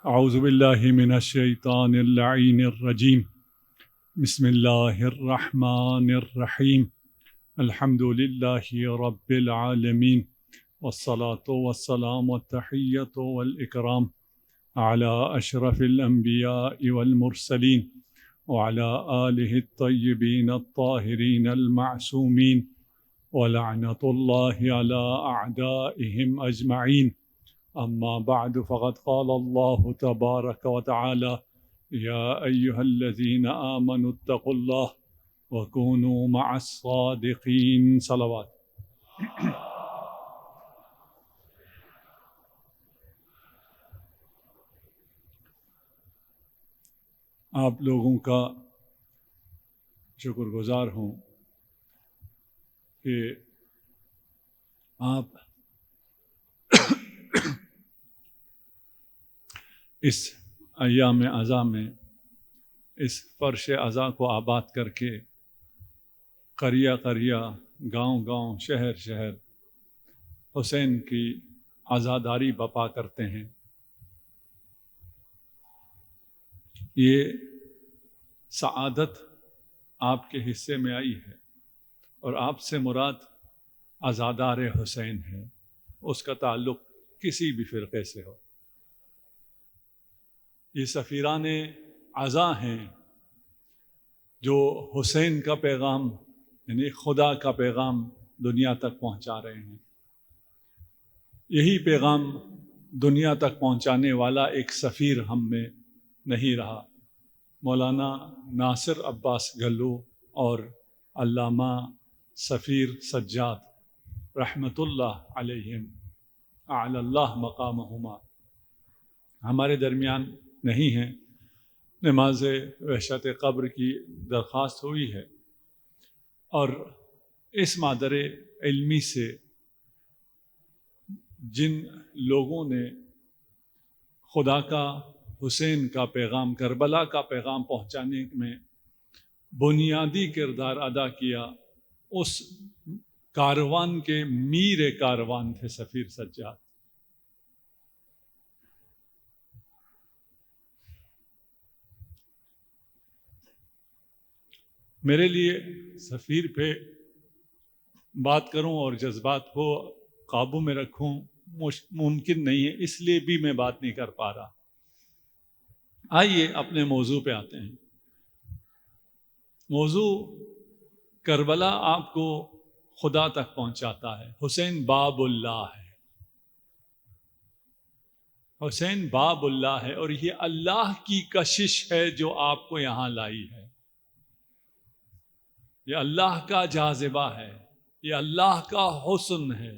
اعوذ باللہ من الشیطان اللعین الرجیم بسم اللہ الرحمن الرحیم الحمد للہ رب العالمین والصلاة والسلام والتحیۃ والاکرام علی اشرف الانبیاء والمرسلین وعلی آلہ الطیبین الطاہرین المعصومین ولعنۃ اللہ علی اعدائہم اجمعین. أما بعد فقد قال الله تبارك وتعالى يا أيها الذين آمنوا اتقوا الله وكونوا مع الصادقين. صلوات. آپ لوگوں کا شکر گزار ہوں کہ آپ اس ایام عزا میں اس فرش عزا کو آباد کر کے قریہ قریہ، گاؤں گاؤں، شہر شہر حسین کی عزاداری بپا کرتے ہیں. یہ سعادت آپ کے حصے میں آئی ہے اور آپ سے مراد عزادار حسین ہے، اس کا تعلق کسی بھی فرقے سے ہو. یہ سفیران عزا ہیں جو حسین کا پیغام یعنی خدا کا پیغام دنیا تک پہنچا رہے ہیں. یہی پیغام دنیا تک پہنچانے والا ایک سفیر ہم میں نہیں رہا. مولانا ناصر عباس گلو اور علامہ سفیر سجاد رحمۃ اللہ علیہم اعلی اللہ مقامہما ہمارے درمیان نہیں ہیں. نماز وحشت قبر کی درخواست ہوئی ہے اور اس مادر علمی سے جن لوگوں نے خدا کا، حسین کا پیغام، کربلا کا پیغام پہنچانے میں بنیادی کردار ادا کیا، اس کاروان کے میر کاروان تھے سفیر سجاد. میرے لیے سفیر پہ بات کروں اور جذبات کو قابو میں رکھوں ممکن نہیں ہے، اس لیے بھی میں بات نہیں کر پا رہا. آئیے اپنے موضوع پہ آتے ہیں. موضوع کربلا آپ کو خدا تک پہنچاتا ہے. حسین باب اللہ ہے، حسین باب اللہ ہے، اور یہ اللہ کی کشش ہے جو آپ کو یہاں لائی ہے. یہ اللہ کا جاذبہ ہے، یہ اللہ کا حسن ہے،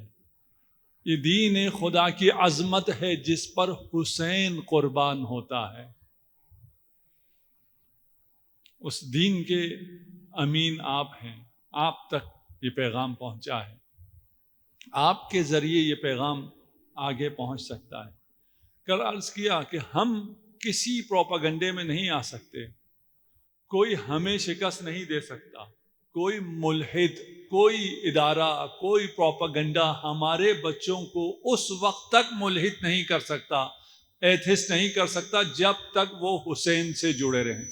یہ دین خدا کی عظمت ہے جس پر حسین قربان ہوتا ہے. اس دین کے امین آپ ہیں، آپ تک یہ پیغام پہنچا ہے، آپ کے ذریعے یہ پیغام آگے پہنچ سکتا ہے. کل عرض کیا کہ ہم کسی پروپیگنڈے میں نہیں آ سکتے، کوئی ہمیں شکست نہیں دے سکتا، کوئی ملحد، کوئی ادارہ، کوئی پروپیگنڈا ہمارے بچوں کو اس وقت تک ملحد نہیں کر سکتا، ایتھسٹ نہیں کر سکتا جب تک وہ حسین سے جڑے رہیں.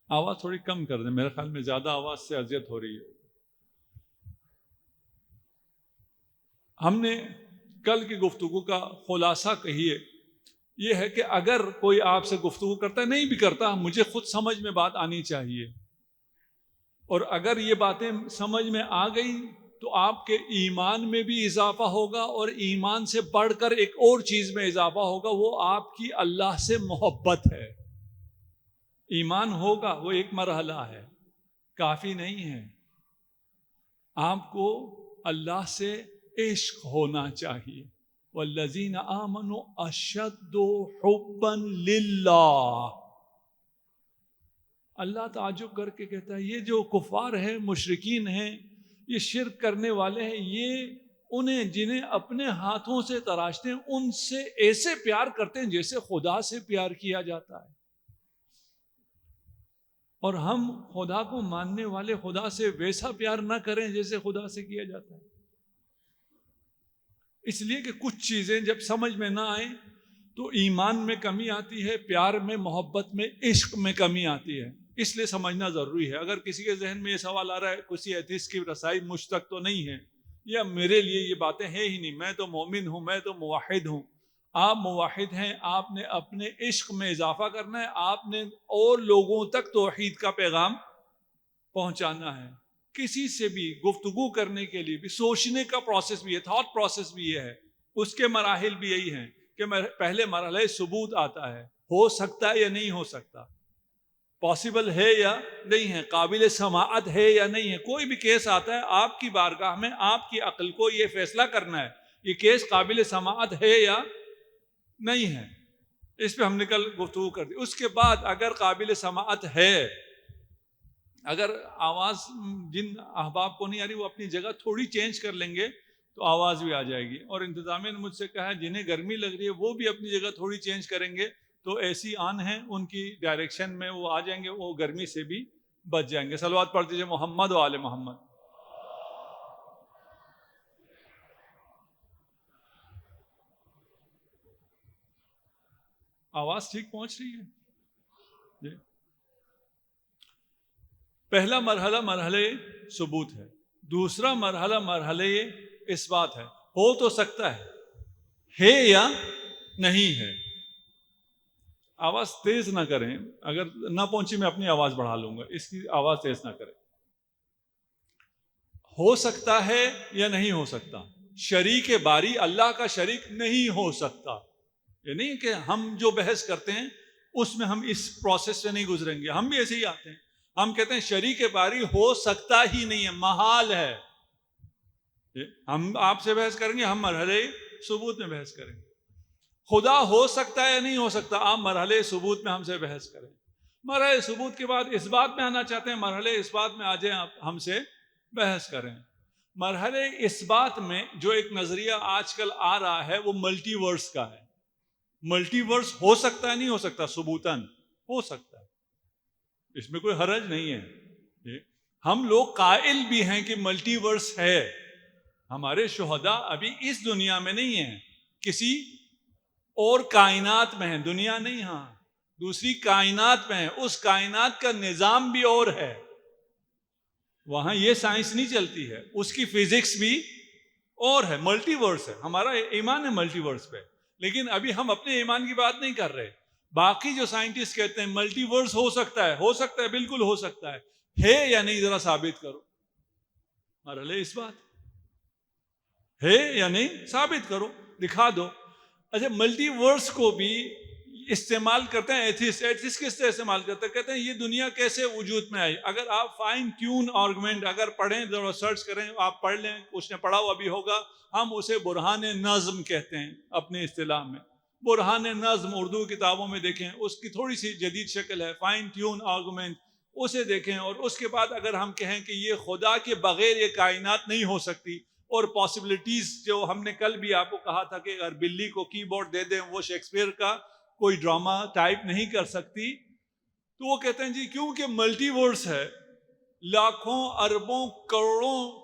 آواز تھوڑی کم کر دیں، میرے خیال میں زیادہ آواز سے اذیت ہو رہی ہے. ہم نے کل کی گفتگو کا خلاصہ کہیے یہ ہے کہ اگر کوئی آپ سے گفتگو کرتا ہے، نہیں بھی کرتا، مجھے خود سمجھ میں بات آنی چاہیے، اور اگر یہ باتیں سمجھ میں آ گئی تو آپ کے ایمان میں بھی اضافہ ہوگا، اور ایمان سے بڑھ کر ایک اور چیز میں اضافہ ہوگا، وہ آپ کی اللہ سے محبت ہے. ایمان ہوگا، وہ ایک مرحلہ ہے، کافی نہیں ہے. آپ کو اللہ سے عشق ہونا چاہیے. والذین آمنوا اشد حبا للہ. اللہ تعجب کر کے کہتا ہے یہ جو کفار ہیں، مشرکین ہیں، یہ شرک کرنے والے ہیں، یہ انہیں جنہیں اپنے ہاتھوں سے تراشتے ہیں ان سے ایسے پیار کرتے ہیں جیسے خدا سے پیار کیا جاتا ہے. اور ہم خدا کو ماننے والے خدا سے ویسا پیار نہ کریں جیسے خدا سے کیا جاتا ہے. اس لیے کہ کچھ چیزیں جب سمجھ میں نہ آئیں تو ایمان میں کمی آتی ہے، پیار میں، محبت میں، عشق میں کمی آتی ہے. اس لیے سمجھنا ضروری ہے. اگر کسی کے ذہن میں یہ سوال آ رہا ہے کسی ایتھیسٹ کی رسائی مجھ تک تو نہیں ہے، یا میرے لیے یہ باتیں ہیں ہی نہیں، میں تو مومن ہوں، میں تو موحد ہوں. آپ موحد ہیں، آپ نے اپنے عشق میں اضافہ کرنا ہے، آپ نے اور لوگوں تک توحید کا پیغام پہنچانا ہے. کسی سے بھی گفتگو کرنے کے لیے بھی سوچنے کا پروسیس بھی ہے، تھاٹ پروسیس بھی یہ ہے. اس کے مراحل بھی یہی ہیں کہ پہلے مرحلہ ثبوت آتا ہے، ہو سکتا ہے یا نہیں ہو سکتا، پاسبل ہے یا نہیں ہے، قابل سماعت ہے یا نہیں ہے. کوئی بھی کیس آتا ہے آپ کی بارگاہ میں، آپ کی عقل کو یہ فیصلہ کرنا ہے یہ کیس قابل سماعت ہے یا نہیں ہے. اس پہ ہم نے کل گفتگو کر دی. اس کے بعد اگر قابل سماعت ہے، اگر آواز جن احباب کو نہیں آ رہی وہ اپنی جگہ تھوڑی چینج کر لیں گے تو آواز بھی آ جائے گی. اور انتظامیہ نے مجھ سے کہا ہے جنہیں گرمی لگ رہی ہے وہ بھی اپنی جگہ تھوڑی چینج کریں گے تو ایسی آن ہیں ان کی ڈائریکشن میں وہ آ جائیں گے، وہ گرمی سے بھی بچ جائیں گے. صلوات پڑھ دیجیے محمد و آل محمد. آواز ٹھیک پہنچ رہی ہے جی. پہلا مرحلہ مرحلہ ثبوت ہے، دوسرا مرحلہ مرحلہ اثبات ہے. ہو تو سکتا ہے یا نہیں ہے. آواز تیز نہ کریں، اگر نہ پہنچی میں اپنی آواز بڑھا لوں گا، اس کی آواز تیز نہ کریں. ہو سکتا ہے یا نہیں ہو سکتا. شریک باری اللہ کا شریک نہیں ہو سکتا. یہ نہیں کہ ہم جو بحث کرتے ہیں اس میں ہم اس پروسیس سے نہیں گزریں گے. ہم بھی ایسے ہی آتے ہیں، ہم کہتے ہیں شریک باری ہو سکتا ہی نہیں ہے، محال ہے. ہم آپ سے بحث کریں گے، ہم مرحلے ثبوت میں بحث کریں گے. خدا ہو سکتا ہے یا نہیں ہو سکتا، آپ مرحلے ثبوت میں ہم سے بحث کریں. مرحلے ثبوت کے بعد اس بات میں آنا چاہتے ہیں، مرحلے اس بات میں آ جائیں، آپ ہم سے بحث کریں. مرحلے اس بات میں جو ایک نظریہ آج کل آ رہا ہے وہ ملٹی ورس کا ہے. ملٹی ورس ہو سکتا ہے نہیں ہو سکتا، ثبوتاً ہو سکتا ہے، اس میں کوئی حرج نہیں ہے. ہم لوگ قائل بھی ہیں کہ ملٹی ورس ہے. ہمارے شہداء ابھی اس دنیا میں نہیں ہیں، کسی اور کائنات میں ہیں، دنیا نہیں، ہاں دوسری کائنات میں ہیں. اس کائنات کا نظام بھی اور ہے، وہاں یہ سائنس نہیں چلتی ہے، اس کی فزکس بھی اور ہے، ملٹی ورس ہے. ہمارا ایمان ہے ملٹی ورس پہ، لیکن ابھی ہم اپنے ایمان کی بات نہیں کر رہے. باقی جو سائنٹسٹ کہتے ہیں ملٹی ورس ہو سکتا ہے، ہو سکتا ہے، بالکل ہو سکتا ہے یا نہیں ذرا ثابت کرو. مرحلے اس بات ہے یا نہیں ثابت کرو، دکھا دو. اچھا ملٹی ورس کو بھی استعمال کرتے ہیں ایتھیسٹ کس طرح استعمال کرتے ہیں؟ کہتے ہیں یہ دنیا کیسے وجود میں آئی. اگر آپ فائن ٹیون آرگومنٹ اگر پڑھیں، ذرا سرچ کریں، آپ پڑھ لیں، اس نے پڑھا ہوا بھی ہوگا. ہم اسے برہان نظم کہتے ہیں اپنی اصطلاح میں. برہان نظم اردو کتابوں میں دیکھیں، اس کی تھوڑی سی جدید شکل ہے فائن ٹیون آرگومنٹ، اسے دیکھیں. اور اس کے بعد اگر ہم کہیں کہ یہ خدا کے بغیر یہ کائنات نہیں ہو سکتی، اور پاسبلٹیز جو ہم نے کل بھی آپ کو کہا تھا کہ اگر بلی کو کی بورڈ دے دیں وہ شیکسپیئر کا کوئی ڈرامہ ٹائپ نہیں کر سکتی، تو وہ کہتے ہیں جی کیونکہ ملٹی ورس ہے، لاکھوں اربوں کروڑوں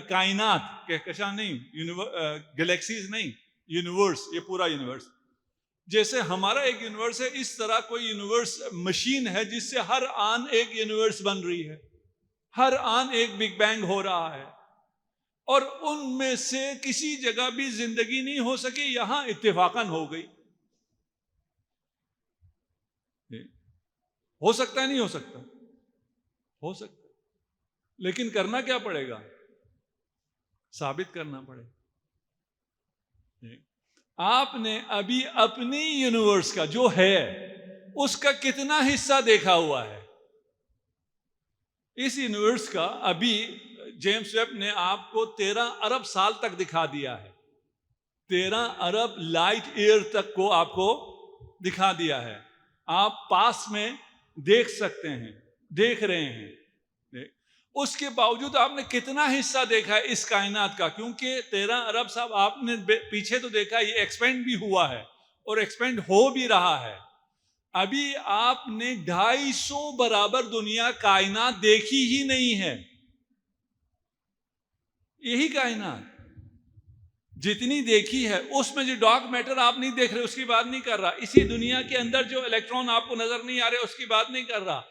کائنات، کہکشاں نہیں، گلیکسیز نہیں، یونیورس، یہ پورا یونیورس. جیسے ہمارا ایک یونیورس ہے، اس طرح کوئی یونیورس مشین ہے جس سے ہر آن ایک یونیورس بن رہی ہے، ہر آن ایک بگ بینگ ہو رہا ہے، اور ان میں سے کسی جگہ بھی زندگی نہیں ہو سکی، یہاں اتفاقاً ہو گئی. ہو سکتا ہے نہیں ہو سکتا، ہو سکتا، لیکن کرنا کیا پڑے گا؟ ثابت کرنا پڑے گا. آپ نے ابھی اپنی یونیورس کا جو ہے اس کا کتنا حصہ دیکھا ہوا ہے؟ اس یونیورس کا ابھی جیمس ویب نے آپ کو 13 ارب سال تک دکھا دیا ہے. 13 ارب لائٹ ایئر تک کو آپ کو دکھا دیا ہے. آپ پاس میں دیکھ سکتے ہیں، دیکھ رہے ہیں. اس کے باوجود آپ نے کتنا حصہ دیکھا ہے اس کائنات کا؟ کیونکہ 13 ارب صاحب آپ نے پیچھے تو دیکھا، یہ ایکسپینڈ بھی ہوا ہے اور ایکسپینڈ ہو بھی رہا ہے. ابھی آپ نے 250 برابر دنیا کائنات دیکھی ہی نہیں ہے. یہی کائنات جتنی دیکھی ہے اس میں جو ڈارک میٹر آپ نہیں دیکھ رہے اس کی بات نہیں کر رہا، اسی دنیا کے اندر جو الیکٹران آپ کو نظر نہیں آ رہے اس کی بات نہیں کر رہا،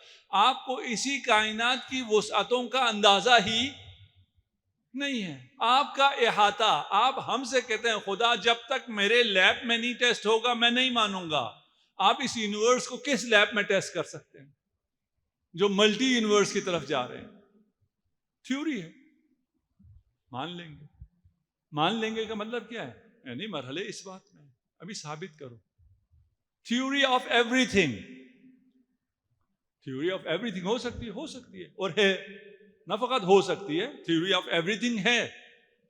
آپ کو اسی کائنات کی وسعتوں کا اندازہ ہی نہیں ہے، آپ کا احاطہ۔ آپ ہم سے کہتے ہیں خدا جب تک میرے لیب میں نہیں ٹیسٹ ہوگا میں نہیں مانوں گا۔ آپ اس یونیورس کو کس لیب میں ٹیسٹ کر سکتے ہیں جو ملٹی یونیورس کی طرف جا رہے ہیں؟ تھیوری ہے، مان لیں گے۔ مان لیں گے کا مطلب کیا ہے؟ یعنی مرحلے اس بات میں ابھی ثابت کرو۔ Theory of everything, theory of everything ہو سکتی ہے اور ہے، نہ فقط ہو سکتی ہے، تھیوری آف ایوری تھنگ ہے،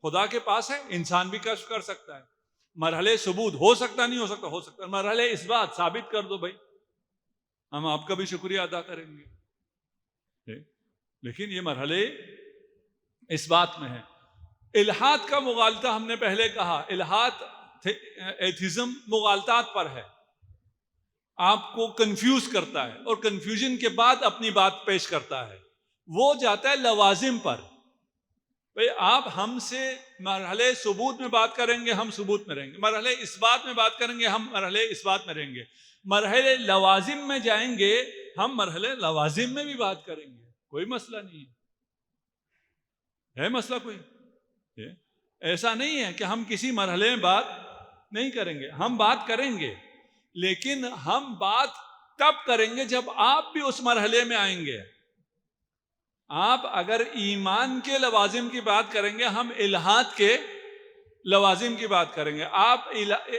خدا کے پاس ہے، انسان بھی کشف کر سکتا ہے۔ مرحلے ثبوت ہو سکتا نہیں ہو سکتا، ہو سکتا ہے، مرحلے اس بات ثابت کر دو بھائی، ہم آپ کا بھی شکریہ ادا کریں گے۔ لیکن یہ مرحلے اس بات میں ہے۔ الحاد کا مغالطہ ہم نے پہلے کہا، الحاد ایتھزم مغالطات پر ہے، آپ کو کنفیوز کرتا ہے اور کنفیوژن کے بعد اپنی بات پیش کرتا ہے، وہ جاتا ہے لوازم پر۔ بھئی آپ ہم سے مرحلے ثبوت میں بات کریں گے، ہم ثبوت میں رہیں گے، مرحلے اس بات میں بات کریں گے، ہم مرحلے اس بات میں رہیں گے، مرحلے لوازم میں جائیں گے، ہم مرحلے لوازم میں بھی بات کریں گے، کوئی مسئلہ نہیں ہے مسئلہ کوئی؟ ایسا نہیں ہے کہ ہم کسی مرحلے میں بات نہیں کریں گے، ہم بات کریں گے، لیکن ہم بات تب کریں گے جب آپ بھی اس مرحلے میں آئیں گے۔ آپ اگر ایمان کے لوازم کی بات کریں گے، ہم الحاد کے لوازم کی بات کریں گے۔ آپ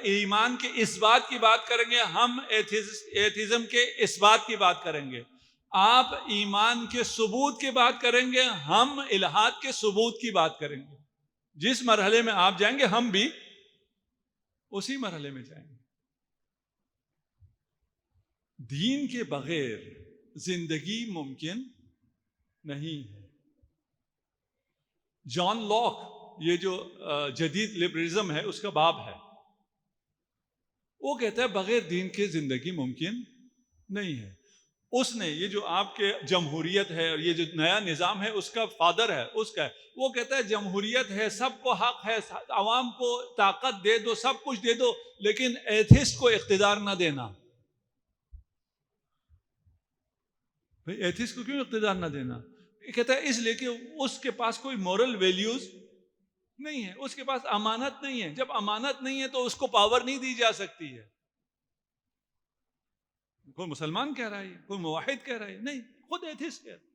ایمان کے اس بات کی بات کریں گے، ہم ایتھزم کے اس بات کی بات کریں گے۔ آپ ایمان کے ثبوت کی بات کریں گے، ہم الحاد کے ثبوت کی بات کریں گے۔ جس مرحلے میں آپ جائیں گے ہم بھی اسی مرحلے میں جائیں گے۔ دین کے بغیر زندگی ممکن نہیں ہے۔ جان لاک، یہ جو جدید لبرلزم ہے اس کا باب ہے، وہ کہتا ہے بغیر دین کے زندگی ممکن نہیں ہے۔ اس نے یہ جو آپ کے جمہوریت ہے اور یہ جو نیا نظام ہے اس کا فادر ہے، اس کا ہے، وہ کہتا ہے جمہوریت ہے، سب کو حق ہے، عوام کو طاقت دے دو، سب کچھ دے دو، لیکن ایتھسٹ کو اقتدار نہ دینا۔ بھئی ایتھسٹ کو کیوں اقتدار نہ دینا؟ یہ کہتا ہے اس لیے کہ اس کے پاس کوئی مورل ویلیوز نہیں ہے، اس کے پاس امانت نہیں ہے، جب امانت نہیں ہے تو اس کو پاور نہیں دی جا سکتی ہے۔ کوئی مسلمان کہہ رہا ہے، کوئی موحد کہہ رہا ہے، نہیں، خود ایتھسٹ کہہ رہا ہے۔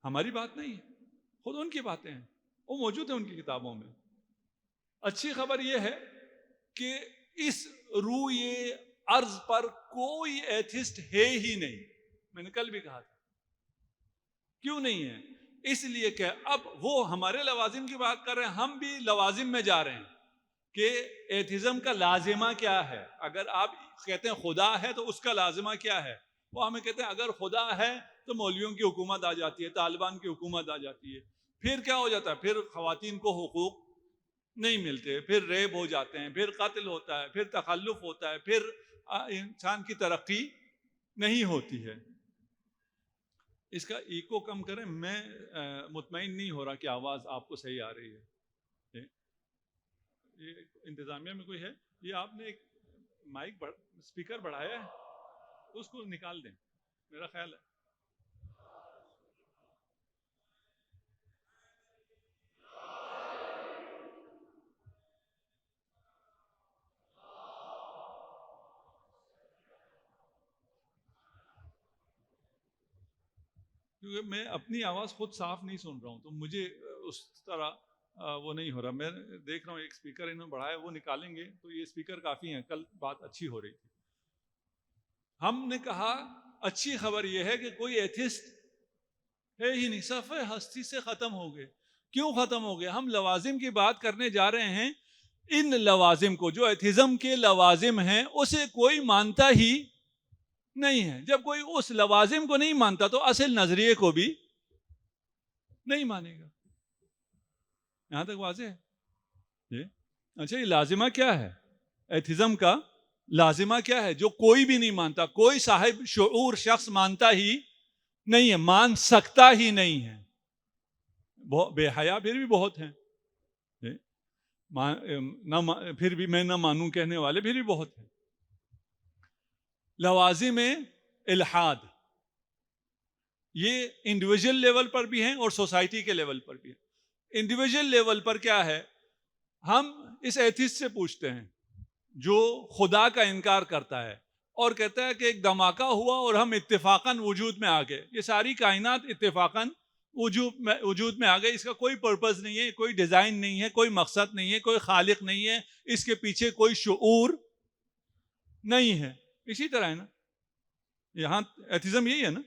ہماری بات نہیں ہے، خود ان کی باتیں ہیں، وہ موجود ہیں ان کی کتابوں میں۔ اچھی خبر یہ ہے کہ اس روئے ارض پر کوئی ایتھسٹ ہے ہی نہیں، میں نے کل بھی کہا تھا۔ کیوں نہیں ہے؟ اس لیے کہ اب وہ ہمارے لوازم کی بات کر رہے ہیں، ہم بھی لوازم میں جا رہے ہیں کہ ایتھزم کا لازمہ کیا ہے۔ اگر آپ کہتے ہیں خدا ہے تو اس کا لازمہ کیا ہے؟ وہ ہمیں کہتے ہیں اگر خدا ہے تو مولویوں کی حکومت آ جاتی ہے، طالبان کی حکومت آ جاتی ہے، پھر کیا ہو جاتا ہے؟ پھر خواتین کو حقوق نہیں ملتے، پھر ریپ ہو جاتے ہیں، پھر قتل ہوتا ہے، پھر تخلف ہوتا ہے، پھر انسان کی ترقی نہیں ہوتی ہے۔ اس کا ایکو کم کریں، میں مطمئن نہیں ہو رہا کہ آواز آپ کو صحیح آ رہی ہے۔ یہ انتظامیہ میں کوئی ہے؟ یہ آپ نے ایک مائک اسپیکر بڑھایا ہے، اس کو نکال دیں، میرا خیال ہے۔ کیونکہ میں اپنی آواز خود صاف نہیں سن رہا ہوں تو مجھے اس طرح وہ نہیں ہو رہا۔ میں دیکھ رہا ہوں ایک اسپیکر انہوں نے بڑھایا، وہ نکالیں گے تو یہ اسپیکر کافی ہیں، کل بات اچھی ہو رہی تھی۔ ہم نے کہا اچھی خبر یہ ہے کہ کوئی ایتھسٹ ہے ہی نہیں، صفحہ ہستی سے ختم ہو گئے۔ کیوں ختم ہو گئے؟ ہم لوازم کی بات کرنے جا رہے ہیں، ان لوازم کو جو ایتھزم کے لوازم ہیں اسے کوئی مانتا ہی نہیں ہے۔ جب کوئی اس لوازم کو نہیں مانتا تو اصل نظریے کو بھی نہیں مانے گا۔ یہاں تک واضح ہے؟ اچھا، یہ لازمہ کیا ہے؟ ایتھزم کا لازمہ کیا ہے جو کوئی بھی نہیں مانتا، کوئی صاحب شعور شخص مانتا ہی نہیں ہے، مان سکتا ہی نہیں ہے۔ بے حیا پھر بھی بہت ہیں، پھر بھی میں نہ مانوں کہنے والے پھر بھی بہت ہیں۔ لوازم الحاد یہ انڈیویجول لیول پر بھی ہیں اور سوسائٹی کے لیول پر بھی ہیں۔ انڈیویجول لیول پر کیا ہے، ہم اس ایتھسٹ سے پوچھتے ہیں جو خدا کا انکار کرتا ہے اور کہتا ہے کہ ایک دھماکہ ہوا اور ہم اتفاقاً وجود میں آ گئے، یہ ساری کائنات اتفاقاً وجود میں آ گئے، اس کا کوئی پرپز نہیں ہے، کوئی ڈیزائن نہیں ہے، کوئی مقصد نہیں ہے، کوئی خالق نہیں ہے، اس کے پیچھے کوئی شعور نہیں ہے۔ اسی طرح ہے نا، یہاں ایتھزم یہی ہے نا،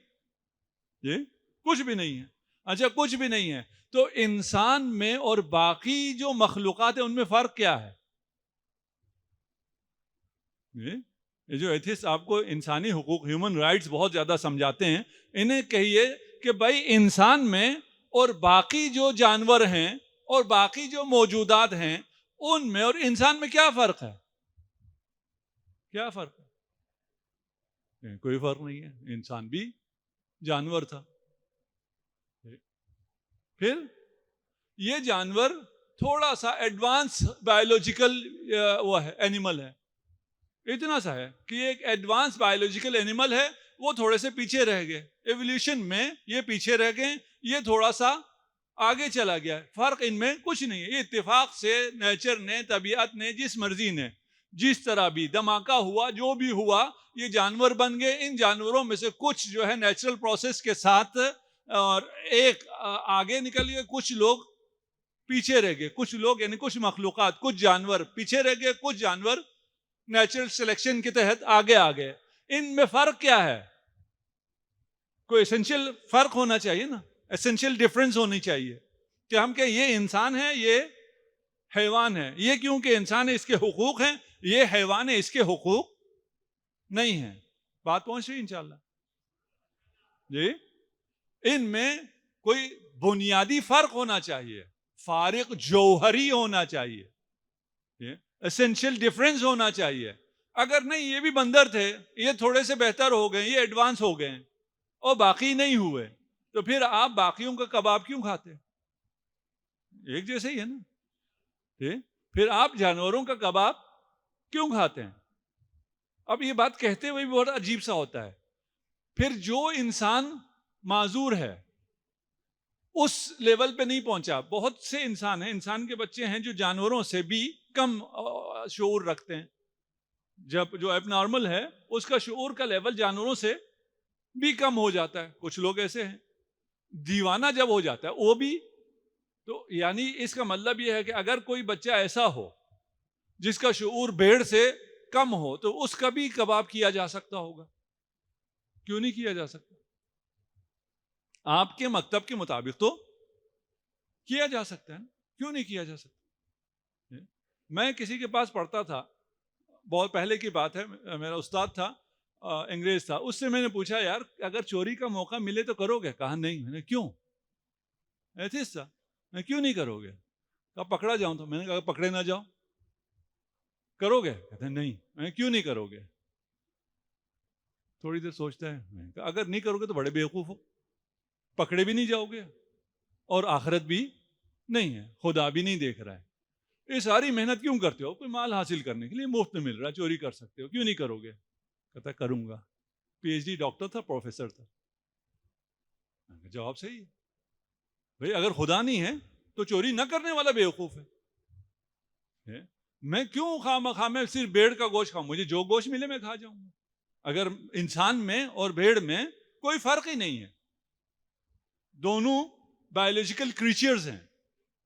یہ کچھ بھی نہیں ہے۔ اچھا کچھ بھی نہیں ہے تو انسان میں اور باقی جو مخلوقات ہیں ان میں فرق کیا ہے؟ یہ جو ایتھسٹ آپ کو انسانی حقوق ہیومن رائٹس بہت زیادہ سمجھاتے ہیں، انہیں کہیے کہ بھائی انسان میں اور باقی جو جانور ہیں اور باقی جو موجودات ہیں ان میں اور انسان میں کیا فرق ہے؟ کیا فرق ہے؟ کوئی فرق نہیں ہے، انسان بھی جانور تھا۔ پھر یہ جانور تھوڑا سا ایڈوانس بایولوجیکل وہ ہے، اینیمل ہے، اتنا سا ہے کہ ایک ایڈوانس بایولوجیکل اینیمل ہے، وہ تھوڑے سے پیچھے رہ گئے ایولیوشن میں، یہ پیچھے رہ گئے، یہ تھوڑا سا آگے چلا گیا۔ فرق ان میں کچھ نہیں ہے، یہ اتفاق سے نیچر نے، طبیعت نے، جس مرضی نے جس طرح بھی دھماکہ ہوا، جو بھی ہوا، یہ جانور بن گئے۔ ان جانوروں میں سے کچھ جو ہے نیچرل پروسیس کے ساتھ اور ایک آگے نکل گئے، کچھ لوگ پیچھے رہ گئے، کچھ لوگ یعنی کچھ مخلوقات، کچھ جانور پیچھے رہ گئے، کچھ جانور نیچرل سلیکشن کے تحت آگے آ گئے۔ ان میں فرق کیا ہے؟ کوئی ایسنشل فرق ہونا چاہیے نا، ایسنشل ڈفرنس ہونی چاہیے کہ ہم کہ یہ انسان ہے، یہ حیوان ہے، یہ کیونکہ انسان ہے اس کے حقوق ہیں، یہ حیوان ہے اس کے حقوق نہیں ہیں۔ بات پہنچ رہی انشاءاللہ جی؟ ان میں کوئی بنیادی فرق ہونا چاہیے، فارق جوہری ہونا چاہیے، ایسنشل ڈفرنس ہونا چاہیے۔ اگر نہیں یہ بھی بندر تھے، یہ تھوڑے سے بہتر ہو گئے، یہ ایڈوانس ہو گئے اور باقی نہیں ہوئے، تو پھر آپ باقیوں کا کباب کیوں کھاتے؟ ایک جیسے ہی ہے نا، پھر آپ جانوروں کا کباب کیوں کھاتے ہیں؟ اب یہ بات کہتے ہوئے بھی بہت عجیب سا ہوتا ہے۔ پھر جو انسان معذور ہے اس لیول پہ نہیں پہنچا، بہت سے انسان ہیں، انسان کے بچے ہیں جو جانوروں سے بھی کم شعور رکھتے ہیں، جب جو ایب نارمل ہے اس کا شعور کا لیول جانوروں سے بھی کم ہو جاتا ہے۔ کچھ لوگ ایسے ہیں، دیوانہ جب ہو جاتا ہے وہ بھی، تو یعنی اس کا مطلب یہ ہے کہ اگر کوئی بچہ ایسا ہو جس کا شعور بھیڑ سے کم ہو تو اس کا بھی کباب کیا جا سکتا ہوگا، کیوں نہیں کیا جا سکتا؟ آپ کے مکتب کے مطابق تو کیا جا سکتا ہے، کیوں نہیں کیا جا سکتا؟ میں کسی کے پاس پڑھتا تھا، بہت پہلے کی بات ہے، میرا استاد تھا، انگریز تھا، اس سے میں نے پوچھا یار اگر چوری کا موقع ملے تو کرو گے؟ کہا نہیں۔ میں نے کیوں؟ ایتھسٹ تھا، میں کیوں نہیں کرو گے؟ کہا پکڑا جاؤں تو؟ میں نے کہا پکڑے نہ جاؤ، کرو گے؟ کہتے نہیں۔ میں کیوں نہیں کرو گے؟ تھوڑی دیر سوچتا ہے، میں کہا اگر نہیں کرو گے تو بڑے بیوقوف ہو، پکڑے بھی نہیں جاؤ گے اور آخرت بھی نہیں ہے، خدا بھی نہیں دیکھ رہا ہے، یہ ساری محنت کیوں کرتے ہو؟ کوئی مال حاصل کرنے کے لیے، مفت میں مل رہا ہے، چوری کر سکتے ہو، کیوں نہیں کرو گے؟ کہتا کروں گا۔ پی ایچ ڈی ڈاکٹر تھا، پروفیسر تھا۔ جواب صحیح ہے بھائی، اگر خدا نہیں ہے تو چوری نہ کرنے والا بیوقوف ہے۔ میں کیوں خواہ میں صرف بھیڑ کا گوشت کھاؤں؟ مجھے جو گوشت ملے میں کھا جاؤں گا۔ اگر انسان میں اور بھیڑ میں کوئی فرق ہی نہیں ہے، دونوں بایولوجیکل کریچرز ہیں،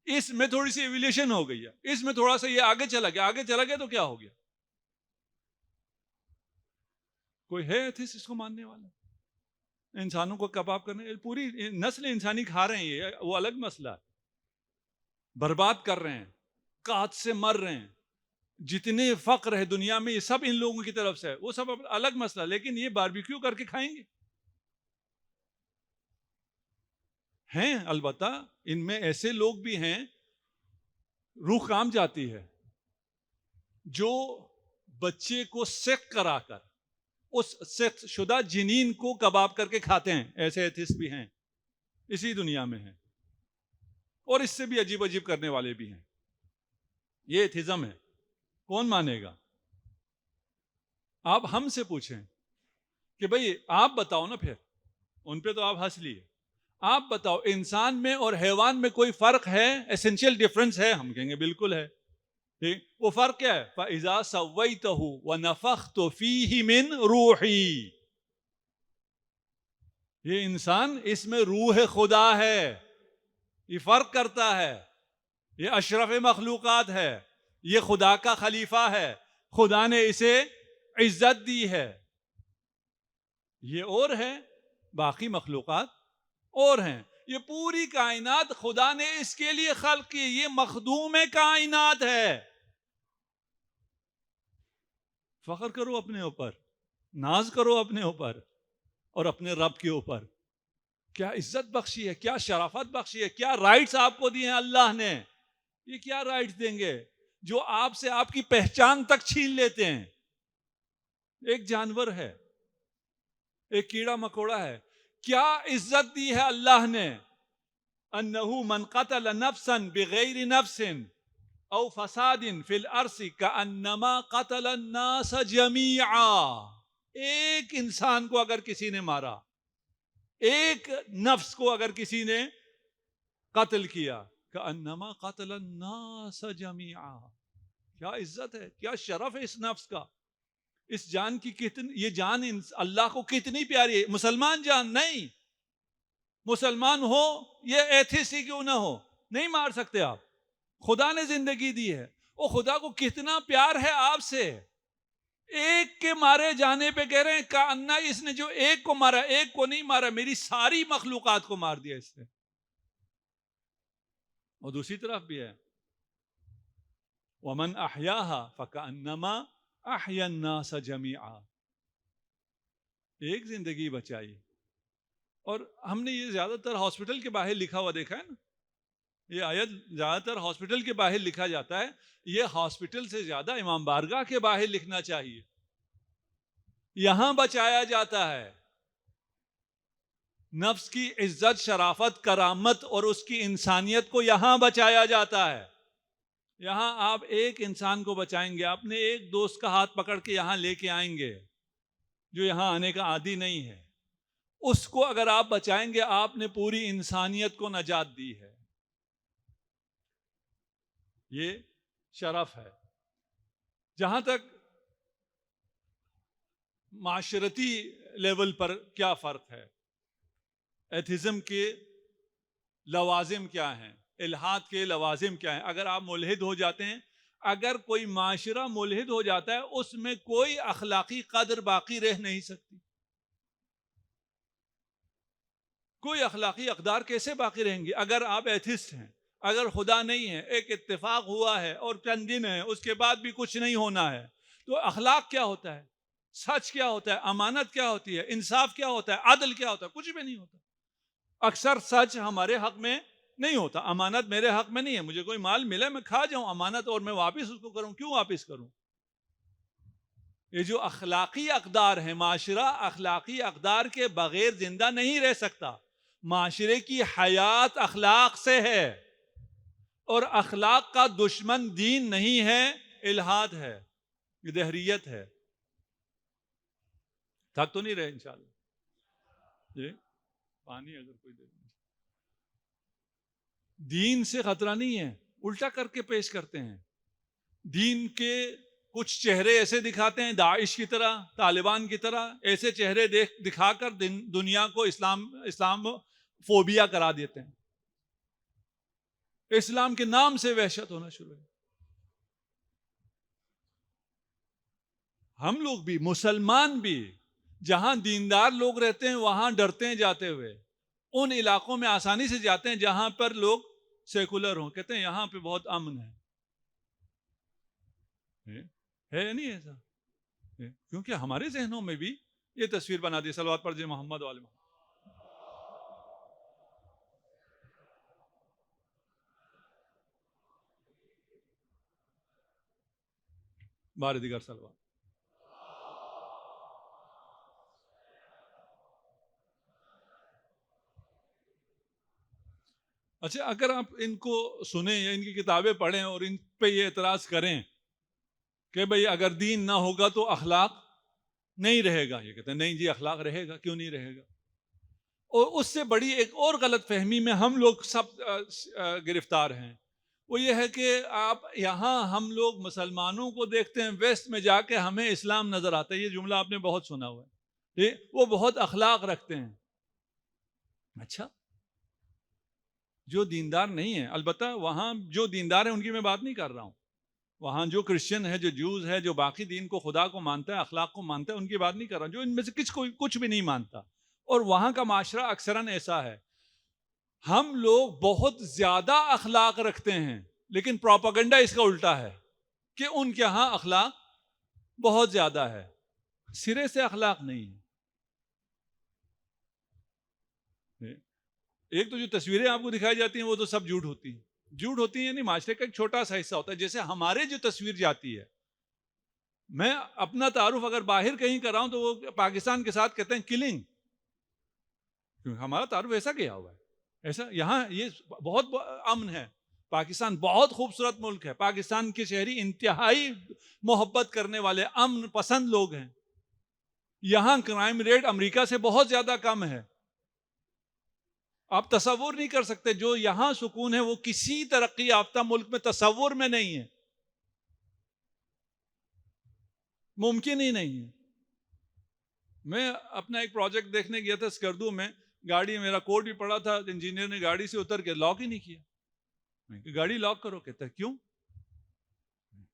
اس میں تھوڑی سی ایولیوشن ہو گئی ہے، اس میں تھوڑا سا یہ آگے چلا گیا، آگے چلا گیا تو کیا ہو گیا؟ کوئی ہے ایتھسٹ اس کو ماننے والا؟ انسانوں کو کباب کرنے، پوری نسل انسانی کھا رہے ہیں، یہ وہ الگ مسئلہ ہے، برباد کر رہے ہیں، قحط سے مر رہے ہیں، جتنے فقر ہے دنیا میں یہ سب ان لوگوں کی طرف سے ہے، وہ سب الگ مسئلہ، لیکن یہ باربیکیو کر کے کھائیں گے ہیں۔ البتہ ان میں ایسے لوگ بھی ہیں، روح کام جاتی ہے، جو بچے کو سیک کرا کر اس سیکس شدہ جنین کو کباب کر کے کھاتے ہیں، ایسے ایتھسٹ بھی ہیں، اسی دنیا میں ہیں۔ اور اس سے بھی عجیب عجیب کرنے والے بھی ہیں. یہ ایتھزم ہے. کون مانے گا؟ آپ ہم سے پوچھیں کہ بھئی آپ بتاؤ نا. پھر ان پہ تو آپ ہنس لیے. آپ بتاؤ انسان میں اور حیوان میں کوئی فرق ہے؟ ایسنشیل ڈفرنس ہے؟ ہم کہیں گے بالکل ہے. ٹھیک، وہ فرق کیا ہے؟ فَإِذَا سَوَّيْتَهُ وَنَفَخْتُ فِيهِ مِنْ رُوحِي. یہ انسان، اس میں روح خدا ہے. یہ فرق کرتا ہے. یہ اشرف مخلوقات ہے. یہ خدا کا خلیفہ ہے. خدا نے اسے عزت دی ہے. یہ اور ہے، باقی مخلوقات اور ہیں. یہ پوری کائنات خدا نے اس کے لیے خلق کی. یہ مخدوم کائنات ہے. فخر کرو اپنے اوپر، ناز کرو اپنے اوپر اور اپنے رب کے اوپر. کیا عزت بخشی ہے، کیا شرافت بخشی ہے، کیا رائٹس آپ کو دیے ہیں اللہ نے. یہ کیا رائٹس دیں گے جو آپ سے آپ کی پہچان تک چھین لیتے ہیں. ایک جانور ہے، ایک کیڑا مکوڑا ہے. کیا عزت دی ہے اللہ نے؟ انہو من قتل نفسا بغیر نفس او فساد فی الارض کانما قتل الناس جمیعا. ایک انسان کو اگر کسی نے مارا، ایک نفس کو اگر کسی نے قتل کیا، کانما قتل الناس جمیعا. کیا عزت ہے، کیا شرف ہے اس نفس کا. اس جان کی یہ جان اللہ کو کتنی پیاری ہے. مسلمان جان نہیں، مسلمان ہو یہ ایتھسٹ ہی کیوں نہ ہو، نہیں مار سکتے آپ. خدا نے زندگی دی ہے. وہ خدا کو کتنا پیار ہے آپ سے. ایک کے مارے جانے پہ کہہ رہے ہیں کانا اس نے جو ایک کو مارا، ایک کو نہیں مارا، میری ساری مخلوقات کو مار دیا اس نے. اور دوسری طرف بھی ہے وَمَنْ أَحْيَاهَا فَكَأَنَّمَا أَحْيَا النَّاسَ جَمِيعًا. ایک زندگی بچائی. اور ہم نے یہ زیادہ تر ہاسپٹل کے باہر لکھا ہوا دیکھا ہے نا. یہ آیت زیادہ تر ہاسپٹل کے باہر لکھا جاتا ہے. یہ ہاسپٹل سے زیادہ امام بارگاہ کے باہر لکھنا چاہیے. یہاں بچایا جاتا ہے. نفس کی عزت، شرافت، کرامت اور اس کی انسانیت کو یہاں بچایا جاتا ہے. یہاں آپ ایک انسان کو بچائیں گے، اپنے ایک دوست کا ہاتھ پکڑ کے یہاں لے کے آئیں گے جو یہاں آنے کا عادی نہیں ہے. اس کو اگر آپ بچائیں گے، آپ نے پوری انسانیت کو نجات دی ہے. یہ شرف ہے. جہاں تک معاشرتی لیول پر کیا فرق ہے، ایتھزم کے لوازم کیا ہیں، الحاد کے لوازم کیا ہیں. اگر آپ ملحد ہو جاتے ہیں، اگر کوئی معاشرہ ملحد ہو جاتا ہے، اس میں کوئی اخلاقی قدر باقی رہ نہیں سکتی. کوئی اخلاقی اقدار کیسے باقی رہیں گی اگر آپ ایتھسٹ ہیں، اگر خدا نہیں ہے، ایک اتفاق ہوا ہے اور چند دن ہے، اس کے بعد بھی کچھ نہیں ہونا ہے. تو اخلاق کیا ہوتا ہے، سچ کیا ہوتا ہے، امانت کیا ہوتی ہے، انصاف کیا ہوتا ہے، عدل کیا ہوتا ہے؟ کچھ بھی نہیں ہوتا. اکثر سچ ہمارے حق میں نہیں ہوتا. امانت میرے حق میں نہیں ہے. مجھے کوئی مال ملے، میں کھا جاؤں امانت اور میں واپس اس کو کروں. کیوں واپس کروں؟ یہ جو اخلاقی اقدار ہیں، معاشرہ اخلاقی اقدار کے بغیر زندہ نہیں رہ سکتا. معاشرے کی حیات اخلاق سے ہے، اور اخلاق کا دشمن دین نہیں ہے، الحاد ہے، یہ دہریت ہے. تھک تو نہیں رہے انشاءاللہ؟ جی پانی اگر کوئی دے. دین سے خطرہ نہیں ہے، الٹا کر کے پیش کرتے ہیں. دین کے کچھ چہرے ایسے دکھاتے ہیں، داعش کی طرح، طالبان کی طرح، ایسے چہرے دکھا کر دنیا کو اسلام فوبیا کرا دیتے ہیں. اسلام کے نام سے وحشت ہونا شروع ہے. ہم لوگ بھی، مسلمان بھی، جہاں دیندار لوگ رہتے ہیں وہاں ڈرتے ہیں جاتے ہوئے. ان علاقوں میں آسانی سے جاتے ہیں جہاں پر لوگ سیکولر ہوں، کہتے ہیں یہاں پہ بہت امن ہے. ہے نہیں ایسا؟ کیونکہ ہمارے ذہنوں میں بھی یہ تصویر بنا دی. صلوات پڑھ جائے محمد والے محمد. بار دیگر صلوات. اچھا، اگر آپ ان کو سنیں یا ان کی کتابیں پڑھیں اور ان پہ یہ اعتراض کریں کہ بھئی اگر دین نہ ہوگا تو اخلاق نہیں رہے گا، یہ کہتے ہیں نہیں جی اخلاق رہے گا، کیوں نہیں رہے گا؟ اور اس سے بڑی ایک اور غلط فہمی میں ہم لوگ سب گرفتار ہیں، وہ یہ ہے کہ آپ یہاں ہم لوگ مسلمانوں کو دیکھتے ہیں، ویسٹ میں جا کے ہمیں اسلام نظر آتا ہے. یہ جملہ آپ نے بہت سنا ہوا ہے، وہ بہت اخلاق رکھتے ہیں. اچھا، جو دیندار نہیں ہیں، البتہ وہاں جو دیندار ہیں ان کی میں بات نہیں کر رہا ہوں، وہاں جو کرسچن ہے، جو جوز ہے، جو باقی دین کو، خدا کو مانتا ہے، اخلاق کو مانتا ہے، ان کی بات نہیں کر رہا ہوں، جو ان میں سے کچھ بھی نہیں مانتا. اور وہاں کا معاشرہ اکثراً ایسا ہے، ہم لوگ بہت زیادہ اخلاق رکھتے ہیں، لیکن پروپیگنڈا اس کا الٹا ہے کہ ان کے ہاں اخلاق بہت زیادہ ہے. سرے سے اخلاق نہیں ہے. ایک تو جو تصویریں آپ کو دکھائی جاتی ہیں وہ تو سب جھوٹ ہوتی ہیں، جھوٹ ہوتی ہیں، یعنی معاشرے کا ایک چھوٹا سا حصہ ہوتا ہے. جیسے ہمارے جو تصویر جاتی ہے، میں اپنا تعارف اگر باہر کہیں کر رہا ہوں تو وہ پاکستان کے ساتھ کہتے ہیں کلنگ، ہمارا تعارف ایسا کیا ہوا ہے. ایسا یہاں یہ بہت امن ہے، پاکستان بہت خوبصورت ملک ہے، پاکستان کے شہری انتہائی محبت کرنے والے امن پسند لوگ ہیں. یہاں کرائم ریٹ امریکہ سے بہت زیادہ کم ہے. آپ تصور نہیں کر سکتے، جو یہاں سکون ہے وہ کسی ترقی یافتہ ملک میں تصور میں نہیں ہے، ممکن ہی نہیں ہے. میں اپنا ایک پروجیکٹ دیکھنے گیا تھا اسکردو میں، گاڑی میرا کوڈ بھی پڑا تھا، انجینئر نے گاڑی سے اتر کے لاک ہی نہیں کیا. میں کہ گاڑی لاک کرو، کہتا ہے کیوں؟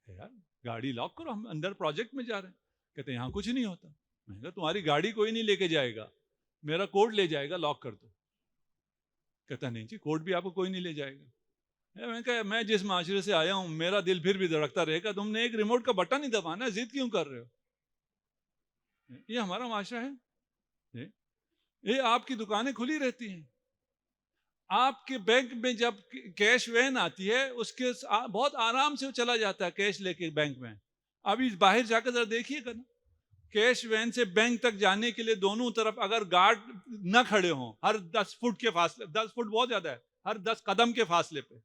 یار گاڑی لاک کرو، ہم اندر پروجیکٹ میں جا رہے ہیں. کہتے ہیں یہاں کچھ نہیں ہوتا. میں کہا تمہاری گاڑی کوئی نہیں لے کے جائے گا، میرا کوڈ لے جائے گا، لاک کر دو. کہتا نہیں جی کوڈ بھی آپ کو کوئی نہیں لے جائے گا. میں کہا میں جس معاشرے سے آیا ہوں میرا دل پھر بھی دھڑکتا رہے گا، تم نے ایک ریموٹ کا بٹن نہیں دبانا، ضد کیوں کر رہے ہو؟ یہ ہمارا معاشرہ ہے. یہ آپ کی دکانیں کھلی رہتی ہیں، آپ کے بینک میں جب کیش وین آتی ہے اس کے بہت آرام سے چلا جاتا ہے کیش لے کے بینک میں. ابھی باہر جا کے ذرا دیکھیے گا نا، کیش وین سے بینک تک جانے کے لیے دونوں طرف اگر گارڈ نہ کھڑے ہوں، ہر 10 فٹ کے فاصلے، 10 فٹ بہت زیادہ ہے، ہر 10 قدم کے فاصلے پہ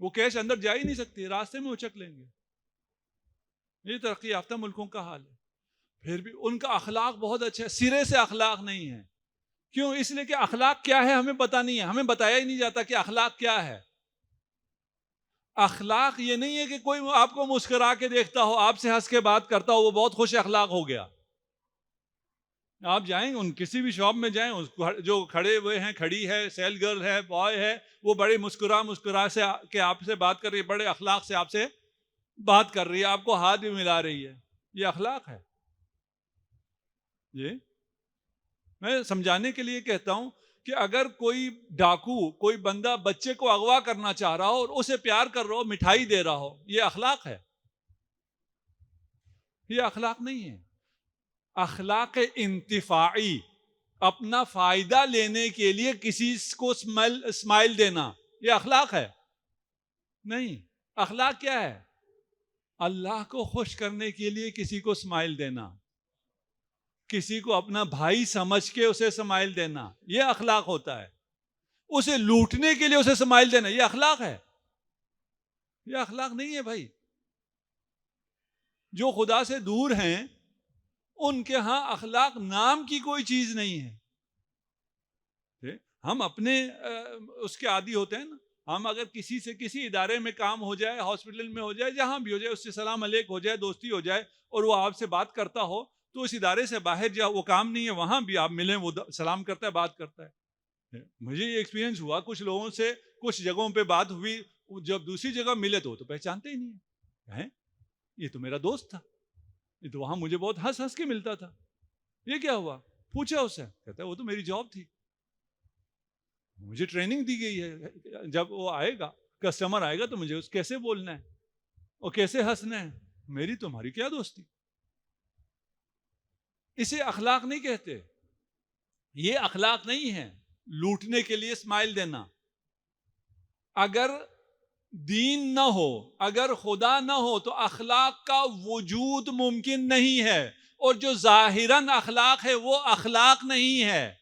وہ کیش اندر جا ہی نہیں سکتی، راستے میں اچک لیں گے. یہ ترقی یافتہ ملکوں کا حال ہے. پھر بھی ان کا اخلاق بہت اچھا ہے، سرے سے اخلاق نہیں ہے. کیوں؟ اس لیے کہ اخلاق کیا ہے ہمیں پتہ نہیں ہے، ہمیں بتایا ہی نہیں جاتا کہ اخلاق کیا ہے. اخلاق یہ نہیں ہے کہ کوئی آپ کو مسکرا کے دیکھتا ہو، آپ سے ہنس کے بات کرتا ہو، وہ بہت خوش اخلاق ہو گیا. آپ جائیں ان کسی بھی شاپ میں جائیں، جو کھڑے ہوئے ہیں، کھڑی ہے، سیل گرل ہے، بوائے ہے، وہ بڑے مسکرا سے کہ آپ سے بات کر رہی ہے، بڑے اخلاق سے آپ سے بات کر رہی ہے، آپ کو ہاتھ بھی ملا رہی ہے. یہ اخلاق ہے. یہ میں سمجھانے کے لیے کہتا ہوں کہ اگر کوئی ڈاکو، کوئی بندہ بچے کو اغوا کرنا چاہ رہا ہو اور اسے پیار کر رہا ہو، مٹھائی دے رہا ہو، یہ اخلاق ہے؟ یہ اخلاق نہیں ہے. اخلاق انتفاعی، اپنا فائدہ لینے کے لیے کسی کو اسمائل دینا، یہ اخلاق ہے؟ نہیں. اخلاق کیا ہے؟ اللہ کو خوش کرنے کے لیے کسی کو اسمائل دینا، کسی کو اپنا بھائی سمجھ کے اسے اسمائل دینا، یہ اخلاق ہوتا ہے. اسے لوٹنے کے لیے اسے اسمائل دینا، یہ اخلاق ہے؟ یہ اخلاق نہیں ہے بھائی. جو خدا سے دور ہیں ان کے ہاں اخلاق نام کی کوئی چیز نہیں ہے. ہم اپنے اس کے عادی ہوتے ہیں نا. ہم اگر کسی سے کسی ادارے میں کام ہو جائے، ہاسپٹل میں ہو جائے، جہاں بھی ہو جائے، اس سے سلام علیک ہو جائے، دوستی ہو جائے، اور وہ آپ سے بات کرتا ہو تو اس ادارے سے باہر جا، وہ کام نہیں ہے، وہاں بھی آپ ملیں، وہ سلام کرتا ہے، بات کرتا ہے. مجھے یہ ایکسپیرینس ہوا، کچھ لوگوں سے کچھ جگہوں پہ بات ہوئی، جب دوسری جگہ ملے تو پہچانتے ہی نہیں ہیں. یہ تو میرا دوست تھا، یہ تو وہاں مجھے بہت ہنس ہنس کے ملتا تھا، یہ کیا ہوا؟ پوچھا اس سے، کہتا ہے وہ تو میری جاب تھی، مجھے ٹریننگ دی گئی ہے، جب وہ آئے گا، کسٹمر آئے گا تو مجھے اس کیسے بولنا ہے اور کیسے ہنسنا ہے. میری تمہاری کیا دوستی؟ اسے اخلاق نہیں کہتے. یہ اخلاق نہیں ہے لوٹنے کے لیے اسمائل دینا. اگر دین نہ ہو، اگر خدا نہ ہو تو اخلاق کا وجود ممکن نہیں ہے، اور جو ظاہراً اخلاق ہے وہ اخلاق نہیں ہے.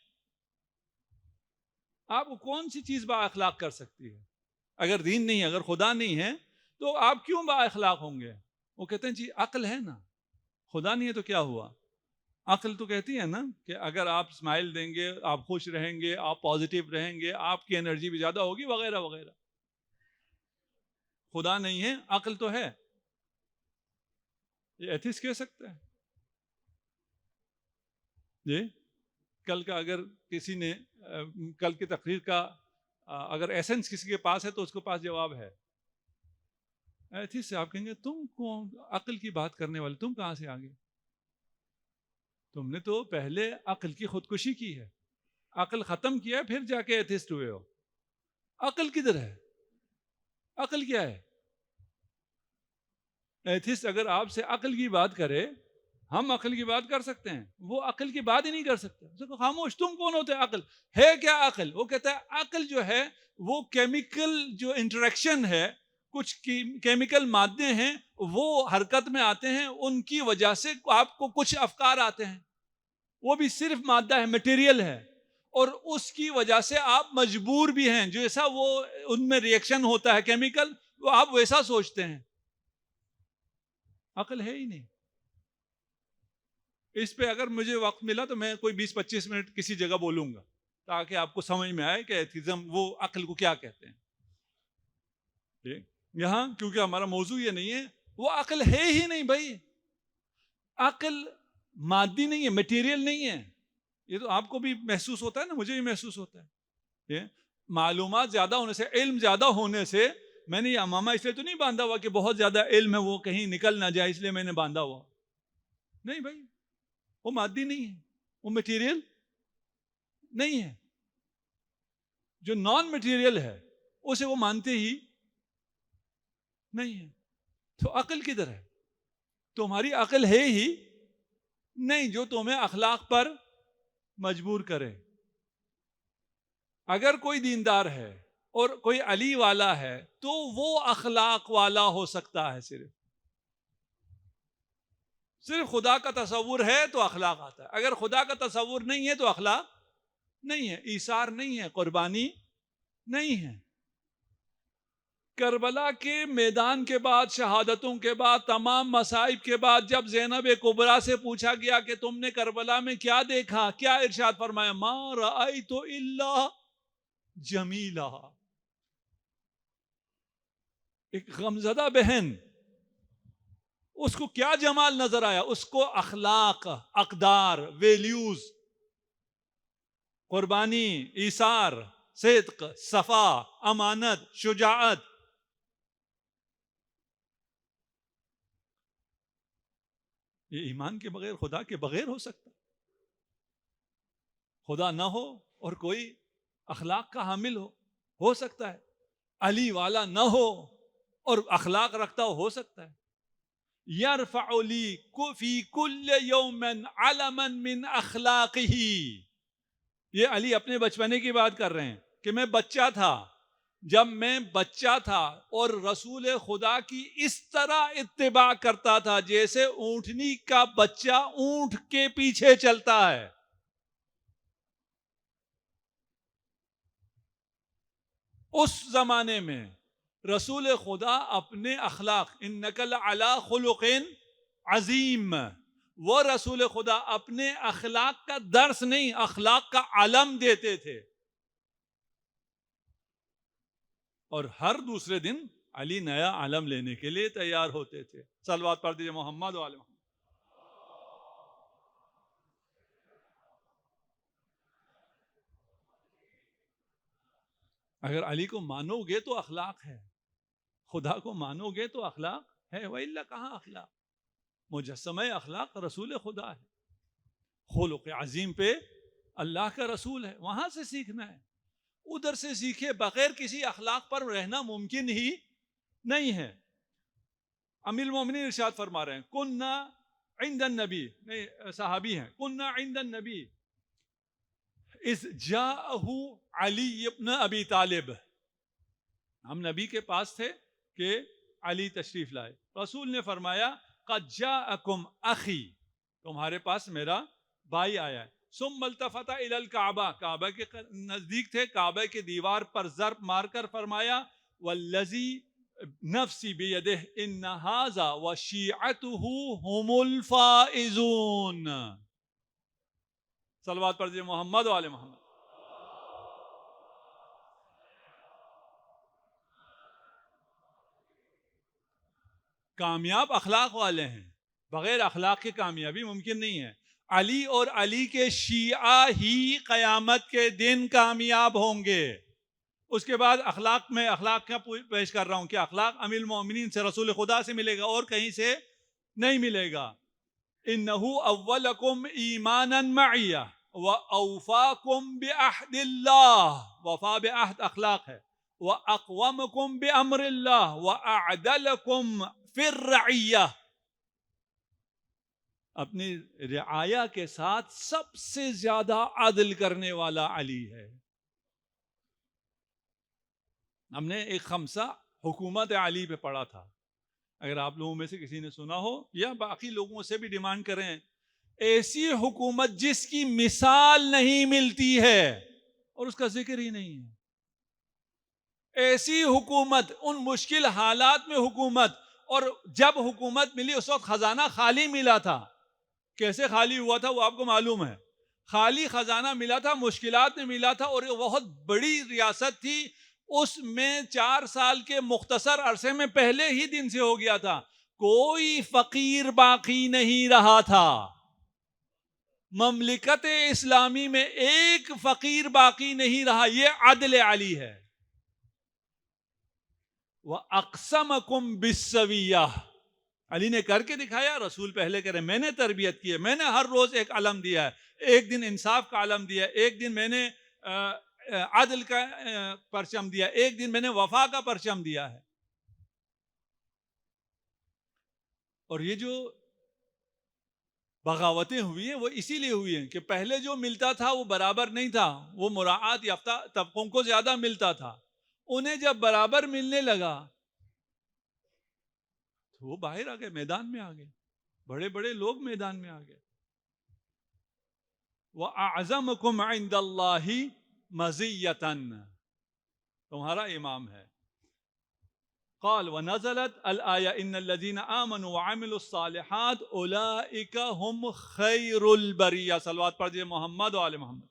آپ کو کون سی چیز با اخلاق کر سکتی ہے؟ اگر دین نہیں ہے، اگر خدا نہیں ہے تو آپ کیوں با اخلاق ہوں گے؟ وہ کہتے ہیں جی عقل ہے نا، خدا نہیں ہے تو کیا ہوا؟ عقل تو کہتی ہے نا کہ اگر آپ اسمائل دیں گے، آپ خوش رہیں گے، آپ پازیٹیو رہیں گے، آپ کی انرجی بھی زیادہ ہوگی وغیرہ وغیرہ. خدا نہیں ہے، عقل تو ہے. یہ ایتھیسٹ کہہ سکتا ہے جی. کل کا اگر کسی نے کل کی تقریر کا اگر ایسنس کسی کے پاس ہے تو اس کے پاس جواب ہے. ایتھیسٹ سے آپ کہیں گے تم کون عقل کی بات کرنے والے، تم کہاں سے آگے؟ تم نے تو پہلے عقل کی خودکشی کی ہے، عقل ختم کیا پھر جا کے ایتھیسٹ ہوئے ہو. عقل کدھر ہے؟ عقل کیا ہے؟ ایتھیسٹ اگر آپ سے عقل کی بات کرے، ہم عقل کی بات کر سکتے ہیں، وہ عقل کی بات ہی نہیں کر سکتے. خاموش، تم کون ہوتے؟ عقل ہے کیا؟ عقل وہ کہتا ہے عقل جو ہے وہ کیمیکل جو انٹریکشن ہے، کچھ کیمیکل مادے ہیں وہ حرکت میں آتے ہیں، ان کی وجہ سے آپ کو کچھ افکار آتے ہیں، وہ بھی صرف مادہ ہے، مٹیریل ہے، اور اس کی وجہ سے آپ مجبور بھی ہیں، جیسا وہ ان میں ریئیکشن ہوتا ہے کیمیکل، وہ آپ ویسا سوچتے ہیں. عقل ہے ہی نہیں. اس پہ اگر مجھے وقت ملا تو میں کوئی 20-25 منٹ کسی جگہ بولوں گا تاکہ آپ کو سمجھ میں آئے کہ ایتھیزم وہ عقل کو کیا کہتے ہیں. یہاں کیونکہ ہمارا موضوع یہ نہیں ہے، وہ عقل ہے ہی نہیں بھائی. عقل مادی نہیں ہے، میٹیریل نہیں ہے. یہ تو آپ کو بھی محسوس ہوتا ہے نا، مجھے بھی محسوس ہوتا ہے. معلومات زیادہ ہونے سے، علم زیادہ ہونے سے، میں نے یہ امامہ اس لیے تو نہیں باندھا ہوا کہ بہت زیادہ علم ہے وہ کہیں نکل نہ جائے اس لیے میں نے باندھا ہوا. نہیں بھائی، وہ مادی نہیں ہے، وہ میٹیریل نہیں ہے. جو نان میٹیریل ہے اسے وہ مانتے ہی نہیں ہے. تو عقل کدھر ہے؟ تمہاری عقل ہے ہی نہیں جو تمہیں اخلاق پر مجبور کرے. اگر کوئی دیندار ہے اور کوئی علی والا ہے تو وہ اخلاق والا ہو سکتا ہے. صرف خدا کا تصور ہے تو اخلاق آتا ہے. اگر خدا کا تصور نہیں ہے تو اخلاق نہیں ہے، ایثار نہیں ہے، قربانی نہیں ہے. کربلا کے میدان کے بعد، شہادتوں کے بعد، تمام مصائب کے بعد جب زینب کبریٰ سے پوچھا گیا کہ تم نے کربلا میں کیا دیکھا، کیا ارشاد فرمایا؟ ما رأیت الا جمیلا. ایک غمزدہ بہن، اس کو کیا جمال نظر آیا؟ اس کو اخلاق، اقدار، ویلیوز، قربانی، ایثار، صدق، صفا، امانت، شجاعت. یہ ایمان کے بغیر، خدا کے بغیر ہو سکتا؟ خدا نہ ہو اور کوئی اخلاق کا حامل ہو سکتا ہے. علی والا نہ ہو اور اخلاق رکھتا ہو سکتا ہے. یرفع لی فی کل یوم علما من اخلاقہ. یہ علی اپنے بچپنے کی بات کر رہے ہیں کہ میں بچہ تھا، جب میں بچہ تھا اور رسول خدا کی اس طرح اتباع کرتا تھا جیسے اونٹنی کا بچہ اونٹ کے پیچھے چلتا ہے. اس زمانے میں رسول خدا اپنے اخلاق، انک لعلی خلق عظیم، وہ رسول خدا اپنے اخلاق کا درس نہیں، اخلاق کا علم دیتے تھے. اور ہر دوسرے دن علی نیا علم لینے کے لیے تیار ہوتے تھے. صلوات پڑھ دیجیے محمد و آل محمد. اگر علی کو مانو گے تو اخلاق ہے، خدا کو مانو گے تو اخلاق ہے، وَإِلَّا کہاں اخلاق؟ مجسمہ اخلاق رسول خدا ہے. خلق عظیم پہ اللہ کا رسول ہے، وہاں سے سیکھنا ہے. ادھر سے سیکھے بغیر کسی اخلاق پر رہنا ممکن ہی نہیں ہے. امیر المومنین ارشاد فرما رہے ہیں کننا عند النبی، نہیں صحابی ہیں، کننا عند النبی اذ جاءہ علی ابن ابی طالب. ہم نبی کے پاس تھے کہ علی تشریف لائے. رسول نے فرمایا قد جاءکم اخی، تمہارے پاس میرا بھائی آیا ہے. ثم التفت الى الکعبہ، کعبہ کے نزدیک تھے، کعبہ کی دیوار پر ضرب مار کر فرمایا والذی نفسی بیدہ ان ھذا وشیعته هم الفائزون. صلوات پڑھ دیجیے محمد و آل محمد. کامیاب اخلاق والے ہیں، بغیر اخلاق کے کامیابی ممکن نہیں ہے. علی اور علی کے شیعہ ہی قیامت کے دن کامیاب ہوں گے. اس کے بعد اخلاق میں اخلاق کا پیش کر رہا ہوں کہ اخلاق امیر المومنین سے، رسول خدا سے ملے گا اور کہیں سے نہیں ملے گا. انہو اولکم ایمانا معیہ واوفاکم بعہد اللہ، وفا بعہد اخلاق ہے، واقومکم بامر اللہ واعدلکم فی الرعیہ، اپنی رعایا کے ساتھ سب سے زیادہ عدل کرنے والا علی ہے. ہم نے ایک خمسہ حکومت علی پہ پڑھا تھا، اگر آپ لوگوں میں سے کسی نے سنا ہو یا باقی لوگوں سے بھی ڈیمانڈ کریں، ایسی حکومت جس کی مثال نہیں ملتی ہے اور اس کا ذکر ہی نہیں ہے. ایسی حکومت، ان مشکل حالات میں حکومت، اور جب حکومت ملی اس وقت خزانہ خالی ملا تھا. کیسے خالی ہوا تھا وہ آپ کو معلوم ہے. خالی خزانہ ملا تھا، مشکلات میں ملا تھا، اور یہ بہت بڑی ریاست تھی. اس میں 4 سال کے مختصر عرصے میں پہلے ہی دن سے ہو گیا تھا، کوئی فقیر باقی نہیں رہا تھا. مملکت اسلامی میں ایک فقیر باقی نہیں رہا. یہ عدل علی ہے. وَأَقْسَمَكُمْ بِالسَّوِيَّةِ، علی نے کر کے دکھایا. رسول پہلے کہہ رہے ہیں میں نے تربیت کی ہے، میں نے ہر روز ایک علم دیا ہے، ایک دن انصاف کا علم دیا ہے، ایک دن میں نے عدل کا پرچم دیا، ایک دن میں نے وفا کا پرچم دیا ہے. اور یہ جو بغاوتیں ہوئی ہیں وہ اسی لیے ہوئی ہیں کہ پہلے جو ملتا تھا وہ برابر نہیں تھا، وہ مراعات یافتہ طبقوں کو زیادہ ملتا تھا. انہیں جب برابر ملنے لگا تو وہ باہر آ گئے، میدان میں آ گئے، بڑے بڑے لوگ میدان میں آ گئے. وَأَعْظَمُكُمْ عِنْدَ اللَّهِ مَزِيَّةً، تمہارا امام ہے. قال وَنَزَلَتْ الْآيَةُ إِنَّ الَّذِينَ آمَنُوا وَعَمِلُوا الصَّالِحَاتِ أُولَئِكَ هُمْ خَيْرُ الْبَرِيَّةِ. صلوات پڑھ دیجیے محمد و آل محمد.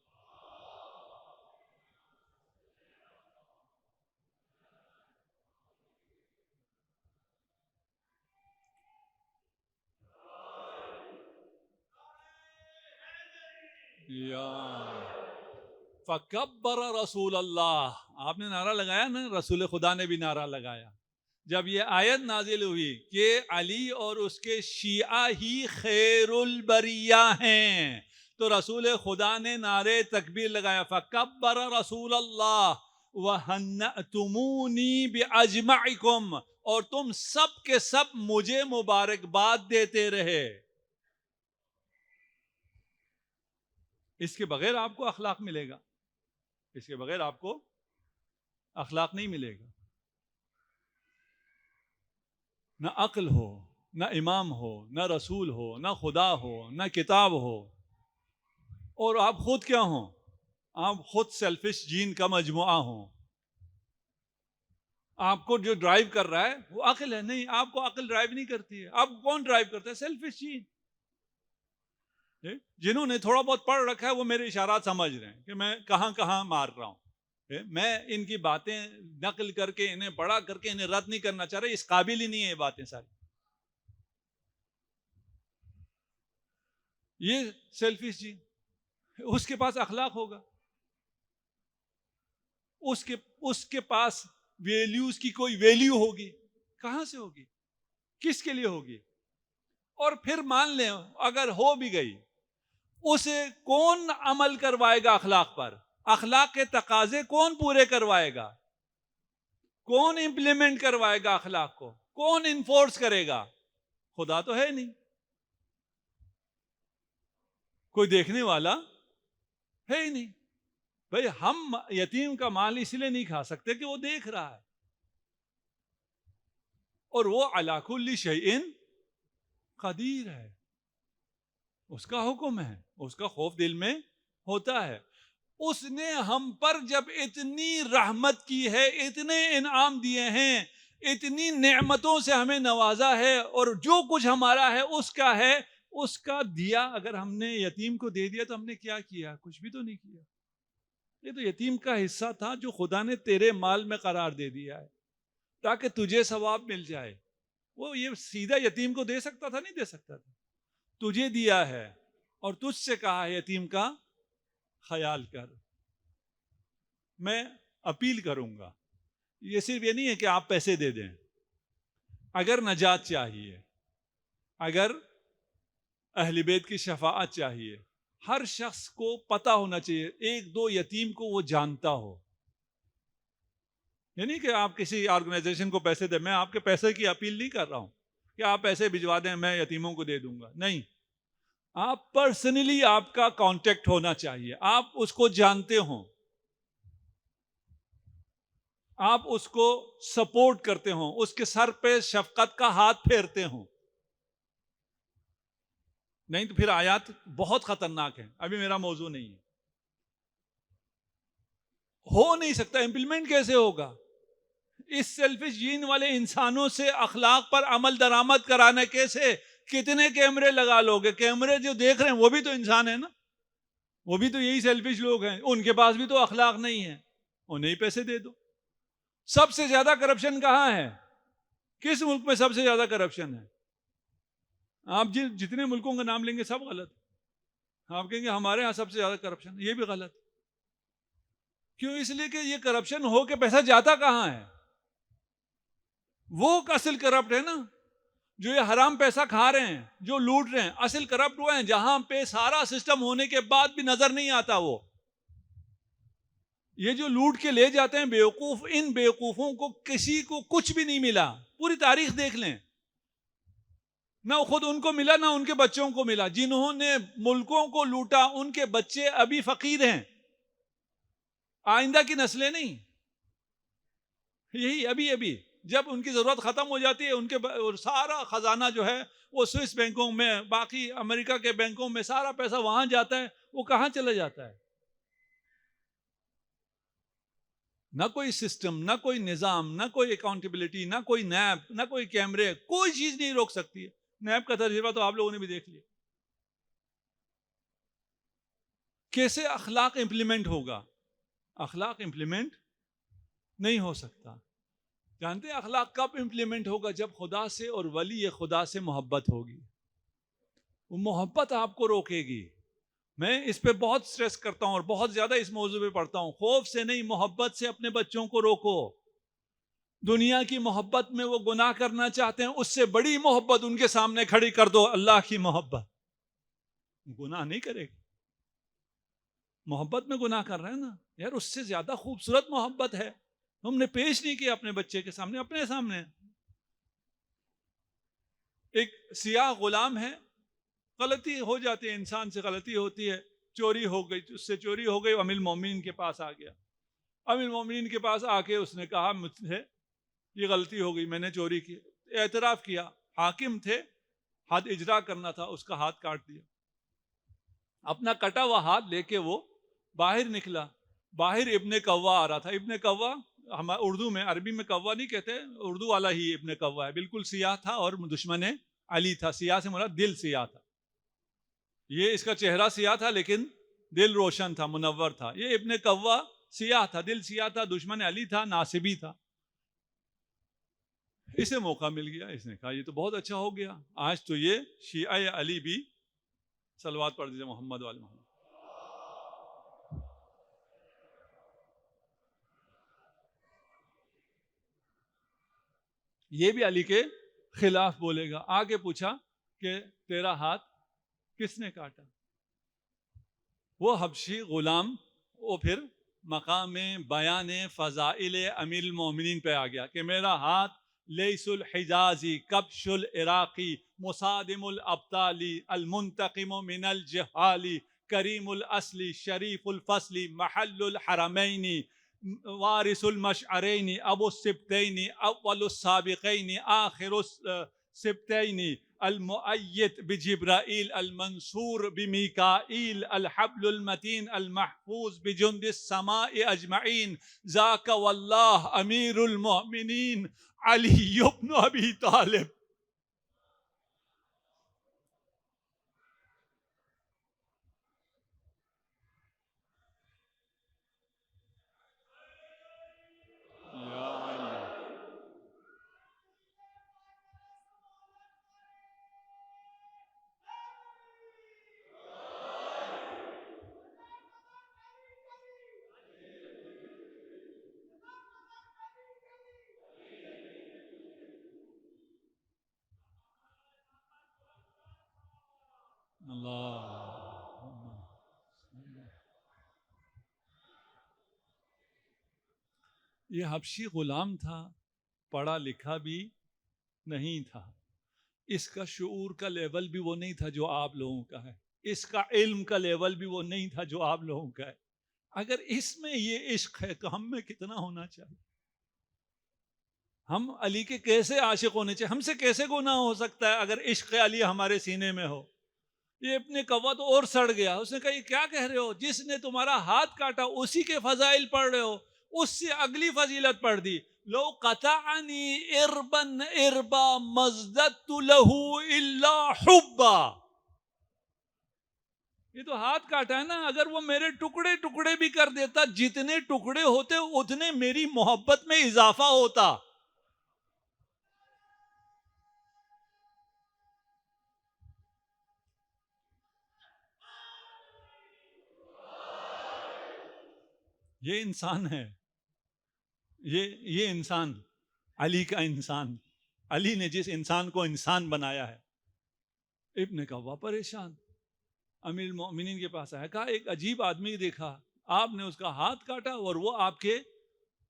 فکبر رسول اللہ، آپ نے نعرہ لگایا نا، رسول خدا نے بھی نعرہ لگایا. جب یہ آیت نازل ہوئی کہ علی اور اس کے شیعہ ہی خیر البریہ ہیں، تو رسول خدا نے نعرے تکبیر لگایا. فکبر رسول اللہ وَهَنَّأْتُمُونِي بِأَجْمَعِكُمْ، اور تم سب کے سب مجھے مبارکباد دیتے رہے. اس کے بغیر آپ کو اخلاق ملے گا، اس کے بغیر آپ کو اخلاق نہیں ملے گا. نہ عقل ہو، نہ امام ہو، نہ رسول ہو، نہ خدا ہو، نہ کتاب ہو، اور آپ خود کیا ہوں؟ آپ خود سیلفش جین کا مجموعہ ہوں. آپ کو جو ڈرائیو کر رہا ہے وہ عقل ہے؟ نہیں، آپ کو عقل ڈرائیو نہیں کرتی ہے. آپ کون ڈرائیو کرتا ہے؟ سیلفش جین. جنہوں نے تھوڑا بہت پڑھ رکھا ہے وہ میرے اشارات سمجھ رہے ہیں کہ میں کہاں کہاں مار رہا ہوں. میں ان کی باتیں نقل کر کے، انہیں پڑھا کر کے انہیں رد نہیں کرنا چاہ رہا، اس قابل ہی نہیں ہے یہ باتیں ساری. یہ سیلفش جی، اس کے پاس اخلاق ہوگا، اس کے پاس ویلیوز کی کوئی ویلیو ہوگی. کہاں سے ہوگی؟ کس کے لیے ہوگی؟ اور پھر مان لیں اگر ہو بھی گئی، اسے کون عمل کروائے گا اخلاق پر؟ اخلاق کے تقاضے کون پورے کروائے گا؟ کون امپلیمنٹ کروائے گا اخلاق کو؟ کون انفورس کرے گا؟ خدا تو ہے نہیں، کوئی دیکھنے والا ہے ہی نہیں. بھئی ہم یتیم کا مال اس لیے نہیں کھا سکتے کہ وہ دیکھ رہا ہے، اور وہ علی کل شیء قدیر ہے. اس کا حکم ہے، اس کا خوف دل میں ہوتا ہے. اس نے ہم پر جب اتنی رحمت کی ہے، اتنے انعام دیے ہیں، اتنی نعمتوں سے ہمیں نوازا ہے، اور جو کچھ ہمارا ہے اس کا ہے، اس کا دیا اگر ہم نے یتیم کو دے دیا تو ہم نے کیا کیا؟ کچھ بھی تو نہیں کیا. یہ تو یتیم کا حصہ تھا جو خدا نے تیرے مال میں قرار دے دیا ہے تاکہ تجھے ثواب مل جائے. وہ یہ سیدھا یتیم کو دے سکتا تھا؟ نہیں دے سکتا تھا. تجھے دیا ہے اور تجھ سے کہا ہے یتیم کا خیال کر. میں اپیل کروں گا، یہ صرف یہ نہیں ہے کہ آپ پیسے دے دیں. اگر نجات چاہیے، اگر اہل بیت کی شفاعت چاہیے، ہر شخص کو پتہ ہونا چاہیے، ایک دو یتیم کو وہ جانتا ہو. یہ نہیں کہ آپ کسی آرگنائزیشن کو پیسے دیں. میں آپ کے پیسے کی اپیل نہیں کر رہا ہوں کہ آپ پیسے بھجوا دیں میں یتیموں کو دے دوں گا. نہیں، آپ پرسنلی آپ کا کانٹیکٹ ہونا چاہیے، آپ اس کو جانتے ہوں، آپ اس کو سپورٹ کرتے ہوں، اس کے سر پہ شفقت کا ہاتھ پھیرتے ہوں. نہیں تو پھر آیات بہت خطرناک ہیں. ابھی میرا موضوع نہیں ہے. ہو نہیں سکتا. امپلیمنٹ کیسے ہوگا؟ اس سیلفش جین والے انسانوں سے اخلاق پر عمل درآمد کرانا کیسے؟ کتنے کیمرے لگا لو گے؟ کیمرے جو دیکھ رہے ہیں وہ بھی تو انسان ہے نا، وہ بھی تو یہی سیلفش لوگ ہیں. ان کے پاس بھی تو اخلاق نہیں ہے، انہیں پیسے دے دو. سب سے زیادہ کرپشن کہاں ہے؟ کس ملک میں سب سے زیادہ کرپشن ہے؟ آپ جتنے ملکوں کا نام لیں گے سب غلط. آپ کہیں گے ہمارے ہاں سب سے زیادہ کرپشن، یہ بھی غلط. کیوں؟ اس لیے کہ یہ کرپشن ہو کے پیسہ جاتا کہاں ہے؟ وہ اصل کرپٹ ہے نا، جو یہ حرام پیسہ کھا رہے ہیں، جو لوٹ رہے ہیں، اصل کرپٹ وہ ہیں جہاں پہ سارا سسٹم ہونے کے بعد بھی نظر نہیں آتا. وہ یہ جو لوٹ کے لے جاتے ہیں بیوقوف، ان بیوقوفوں کو کسی کو کچھ بھی نہیں ملا. پوری تاریخ دیکھ لیں، نہ خود ان کو ملا نہ ان کے بچوں کو ملا. جنہوں نے ملکوں کو لوٹا ان کے بچے ابھی فقیر ہیں، آئندہ کی نسلیں نہیں. یہی ابھی جب ان کی ضرورت ختم ہو جاتی ہے، ان کے سارا خزانہ جو ہے وہ سوئس بینکوں میں، باقی امریکہ کے بینکوں میں، سارا پیسہ وہاں جاتا ہے. وہ کہاں چلا جاتا ہے؟ نہ کوئی سسٹم، نہ کوئی نظام، نہ کوئی اکاؤنٹیبلٹی، نہ کوئی نیب، نہ کوئی کیمرے. کوئی چیز نہیں روک سکتی ہے. نیب کا تجربہ تو آپ لوگوں نے بھی دیکھ لیا. کیسے اخلاق امپلیمنٹ ہوگا؟ اخلاق امپلیمنٹ نہیں ہو سکتا. جانتے ہیں اخلاق کب امپلیمنٹ ہوگا؟ جب خدا سے اور ولی خدا سے محبت ہوگی. وہ محبت آپ کو روکے گی. میں اس پہ بہت سٹریس کرتا ہوں اور بہت زیادہ اس موضوع پہ پڑھتا ہوں. خوف سے نہیں، محبت سے اپنے بچوں کو روکو. دنیا کی محبت میں وہ گناہ کرنا چاہتے ہیں، اس سے بڑی محبت ان کے سامنے کھڑی کر دو، اللہ کی محبت. گناہ نہیں کرے گا. محبت میں گناہ کر رہے ہیں نا یار، اس سے زیادہ خوبصورت محبت ہے. ہم نے پیش نہیں کیا اپنے بچے کے سامنے، اپنے سامنے. ایک سیاہ غلام ہے، غلطی ہو جاتی ہے، انسان سے غلطی ہوتی ہے، چوری ہو گئی، اس سے چوری ہو گئی. امیر المومنین کے پاس آ گیا. امیر المومنین کے پاس آ کے اس نے کہا مجھ سے یہ غلطی ہو گئی، میں نے چوری کی. اعتراف کیا. حاکم تھے، حد اجرا کرنا تھا، اس کا ہاتھ کاٹ دیا. اپنا کٹا ہوا ہاتھ لے کے وہ باہر نکلا. باہر ابن کوا آ رہا تھا. ابن کوا ہمارے اردو میں، عربی میں کوا نہیں کہتے، اردو والا ہی ابن کوا ہے. بالکل سیاہ تھا اور دشمن علی تھا. سیاہ سے مراد دل سیاہ تھا. یہ اس کا چہرہ سیاہ تھا لیکن دل روشن تھا، منور تھا. یہ ابن کوا سیاہ تھا، دل سیاہ تھا، دشمن علی تھا، ناصبی تھا. اسے موقع مل گیا. اس نے کہا یہ تو بہت اچھا ہو گیا، آج تو یہ شیعہ علی بھی. صلوات پڑھ دیجیے محمد وعلی محمد. یہ بھی علی کے خلاف بولے گا. آگے پوچھا کہ تیرا ہاتھ کس نے کاٹا؟ وہ حبشی غلام وہ پھر مقام بیان فضائل امیر المومنین پہ آ گیا کہ میرا ہاتھ لیس الحجازی کبش العراقی مصادم الابطالی المنتقم من الجہالی کریم الاصلی شریف الفصلی محل الحرمین وارث المشعرین ابو السبتین اول السابقین آخر السبتین المؤيد بجبرائيل المنصور بميكائيل الحبل المتين المحفوظ بجند السماء أجمعين ذاك والله أمير المؤمنين علي بن أبي طالب. یہ حبشی غلام تھا، پڑھا لکھا بھی نہیں تھا، اس کا شعور کا لیول بھی وہ نہیں تھا جو آپ لوگوں کا ہے، اس کا علم کا لیول بھی وہ نہیں تھا جو آپ لوگوں کا ہے. اگر اس میں یہ عشق ہے تو ہم میں کتنا ہونا چاہیے. ہم علی کے کیسے عاشق ہونے چاہیے، ہم سے کیسے گناہ ہو سکتا ہے اگر عشق علی ہمارے سینے میں ہو. یہ ابن کوا تو اور سڑ گیا، اس نے کہا یہ کیا کہہ رہے ہو، جس نے تمہارا ہاتھ کاٹا اسی کے فضائل پڑھ رہے ہو، اس سے اگلی فضیلت پڑھ دی. لو قطعنی اربا اربا مزددت له الا حبا. یہ تو ہاتھ کاٹا ہے نا، اگر وہ میرے ٹکڑے ٹکڑے بھی کر دیتا، جتنے ٹکڑے ہوتے اتنے میری محبت میں اضافہ ہوتا. یہ انسان ہے، یہ انسان، علی کا انسان، علی نے جس انسان کو انسان بنایا ہے. ابن کوا پریشان امیر المؤمنین کے پاس آیا، کہا ایک عجیب آدمی دیکھا، آپ نے اس کا ہاتھ کاٹا اور وہ آپ کے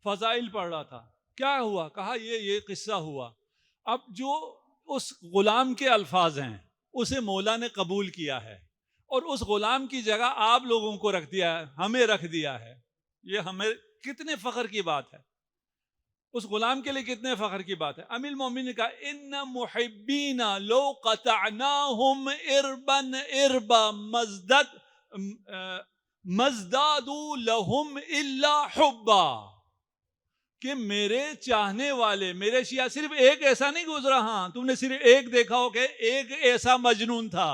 فضائل پڑھ رہا تھا، کیا ہوا؟ کہا یہ قصہ ہوا. اب جو اس غلام کے الفاظ ہیں اسے مولا نے قبول کیا ہے اور اس غلام کی جگہ آپ لوگوں کو رکھ دیا ہے، ہمیں رکھ دیا ہے. یہ ہمیں کتنے فخر کی بات ہے، اس غلام کے لیے کتنے فخر کی بات ہے. امیر المومنین نے کہا ان محبین لو قطعناہم اربا اربا مزدادوا لہم الا حبا. کہ میرے چاہنے والے، میرے شیعہ، صرف ایک ایسا نہیں گزرا، ہاں تم نے صرف ایک دیکھا ہو کہ ایک ایسا مجنون تھا،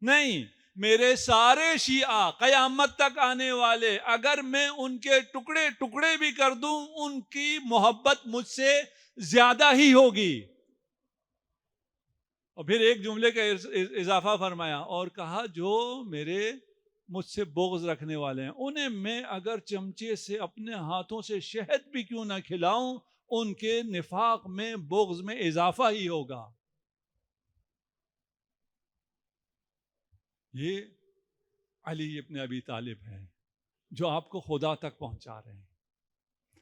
نہیں، میرے سارے شیعہ قیامت تک آنے والے اگر میں ان کے ٹکڑے ٹکڑے بھی کر دوں ان کی محبت مجھ سے زیادہ ہی ہوگی. اور پھر ایک جملے کا اضافہ فرمایا اور کہا جو میرے مجھ سے بغض رکھنے والے ہیں انہیں میں اگر چمچے سے اپنے ہاتھوں سے شہد بھی کیوں نہ کھلاؤں ان کے نفاق میں بغض میں اضافہ ہی ہوگا. یہ علی ابن ابی طالب ہے جو آپ کو خدا تک پہنچا رہے ہیں،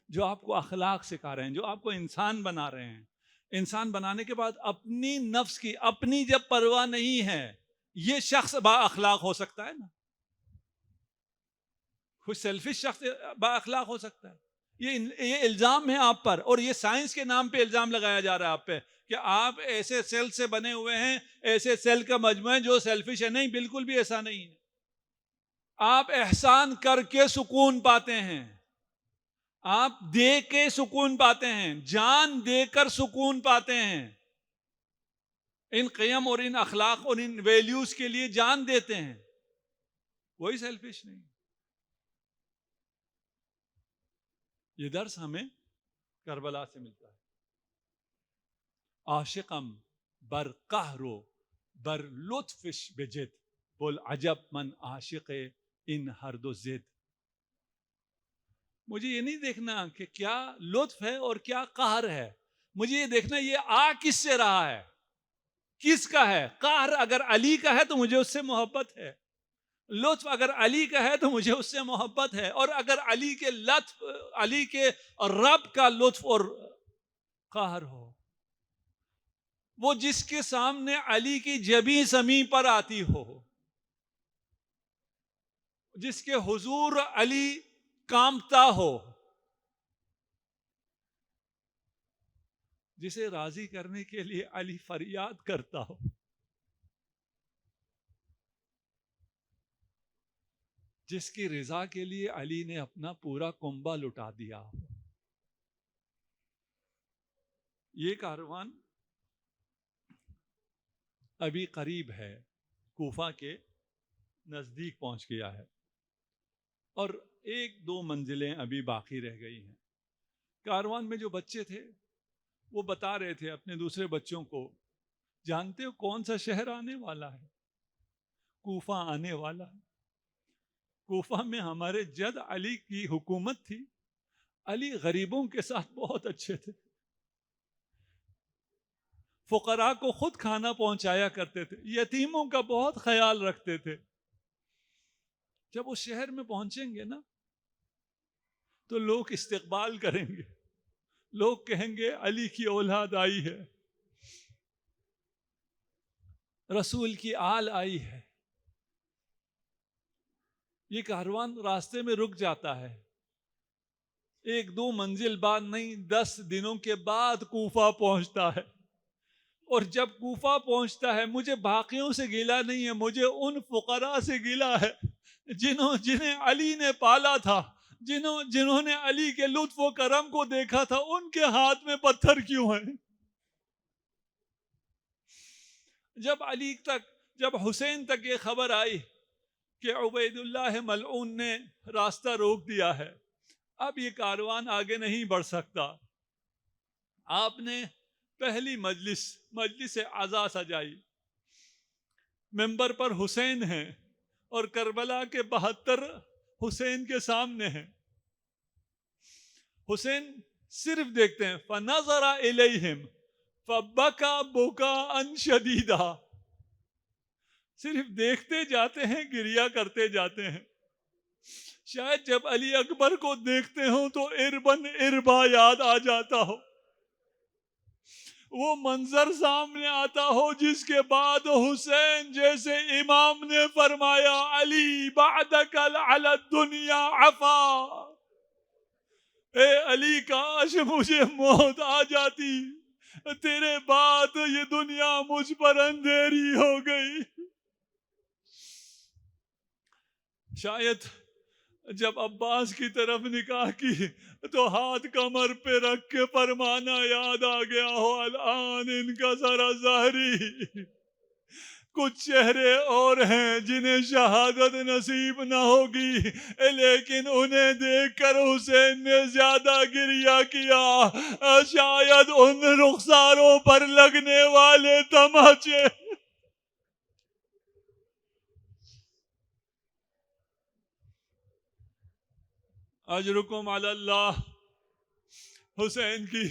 جو آپ کو اخلاق سکھا رہے ہیں، جو آپ کو انسان بنا رہے ہیں. انسان بنانے کے بعد اپنی نفس کی اپنی جب پرواہ نہیں ہے، یہ شخص با اخلاق ہو سکتا ہے نا؟ کوئی سیلفش شخص با اخلاق ہو سکتا ہے؟ یہ الزام ہے آپ پر، اور یہ سائنس کے نام پہ الزام لگایا جا رہا ہے آپ پہ کہ آپ ایسے سیل سے بنے ہوئے ہیں، ایسے سیل کا مجموعہ جو سیلفش ہے. نہیں، بالکل بھی ایسا نہیں ہے. آپ احسان کر کے سکون پاتے ہیں، آپ دے کے سکون پاتے ہیں، جان دے کر سکون پاتے ہیں. ان قیم اور ان اخلاق اور ان ویلیوز کے لیے جان دیتے ہیں، کوئی سیلفش نہیں. یہ درس ہمیں کربلا سے ملتا ہے. عاشقم بر قہرو بر لطفش بجد بول عجب من عاشق ان ہر دو زد. مجھے یہ نہیں دیکھنا کہ کیا لطف ہے اور کیا قہر ہے، مجھے یہ دیکھنا یہ آ کس سے رہا ہے، کس کا ہے. قہر اگر علی کا ہے تو مجھے اس سے محبت ہے، لطف اگر علی کا ہے تو مجھے اس سے محبت ہے. اور اگر علی کے لطف، علی کے رب کا لطف اور قہر ہو، وہ جس کے سامنے علی کی جبیں زمین پر آتی ہو، جس کے حضور علی کانپتا ہو، جسے راضی کرنے کے لیے علی فریاد کرتا ہو، جس کی رضا کے لیے علی نے اپنا پورا کنبہ لٹا دیا. یہ کاروان ابھی قریب ہے، کوفہ کے نزدیک پہنچ گیا ہے، اور 1-2 منزلیں ابھی باقی رہ گئی ہیں. کاروان میں جو بچے تھے وہ بتا رہے تھے اپنے دوسرے بچوں کو، جانتے ہو کون سا شہر آنے والا ہے؟ کوفہ آنے والا ہے. کوفہ میں ہمارے جد علی کی حکومت تھی. علی غریبوں کے ساتھ بہت اچھے تھے، فقراء کو خود کھانا پہنچایا کرتے تھے، یتیموں کا بہت خیال رکھتے تھے. جب اس شہر میں پہنچیں گے نا تو لوگ استقبال کریں گے، لوگ کہیں گے علی کی اولاد آئی ہے، رسول کی آل آئی ہے. یہ کاروان راستے میں رک جاتا ہے، 1-2 منزل بعد نہیں 10 دنوں کے بعد کوفہ پہنچتا ہے. اور جب کوفہ پہنچتا ہے، مجھے باقیوں سے گلہ نہیں ہے، مجھے ان فقراء سے گلہ ہے جنہیں علی نے پالا تھا، جنہوں نے علی کے لطف و کرم کو دیکھا تھا. ان کے ہاتھ میں پتھر کیوں ہیں؟ جب حسین تک یہ خبر آئی کہ عبید اللہ ملعون نے راستہ روک دیا ہے، اب یہ کاروان آگے نہیں بڑھ سکتا، آپ نے پہلی مجلس عزا سجائی. ممبر پر حسین ہیں اور کربلا کے 72 حسین کے سامنے ہیں. حسین صرف دیکھتے ہیں، فنظر الیہم فبکا بکاء شدیدا، صرف دیکھتے جاتے ہیں، گریہ کرتے جاتے ہیں. شاید جب علی اکبر کو دیکھتے ہوں تو اربن اربا یاد آ جاتا ہو، وہ منظر سامنے آتا ہو جس کے بعد حسین جیسے امام نے فرمایا علی بعدک علی الدنیا عفا، اے علی کاش مجھے موت آ جاتی، تیرے بعد یہ دنیا مجھ پر اندھیری ہو گئی. شاید جب عباس کی طرف نکاح کی تو ہاتھ کمر پہ رکھ کے فرمانا یاد آ گیا ہو، الان ان کا ذرا ظاہری، کچھ چہرے اور ہیں جنہیں شہادت نصیب نہ ہوگی، لیکن انہیں دیکھ کر حسین نے زیادہ گریہ کیا. شاید ان رخساروں پر لگنے والے تماچے اجرکم علی اللہ. حسین کی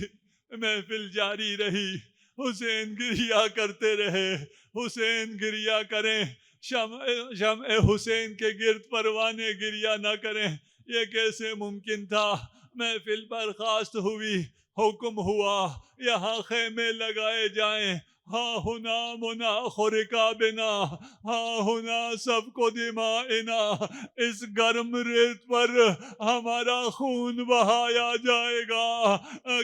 محفل جاری رہی، حسین گریہ کرتے رہے، حسین گریہ کریں، شمع حسین کے گرد پروانے گریہ نہ کریں، یہ کیسے ممکن تھا؟ محفل برخاست ہوئی، حکم ہوا یہاں خیمے لگائے جائیں، ہاں ہونا مناخ رکابنا، ہاں ہونا سب کو دمائنا، اس گرم ریت پر ہمارا خون بہایا جائے گا.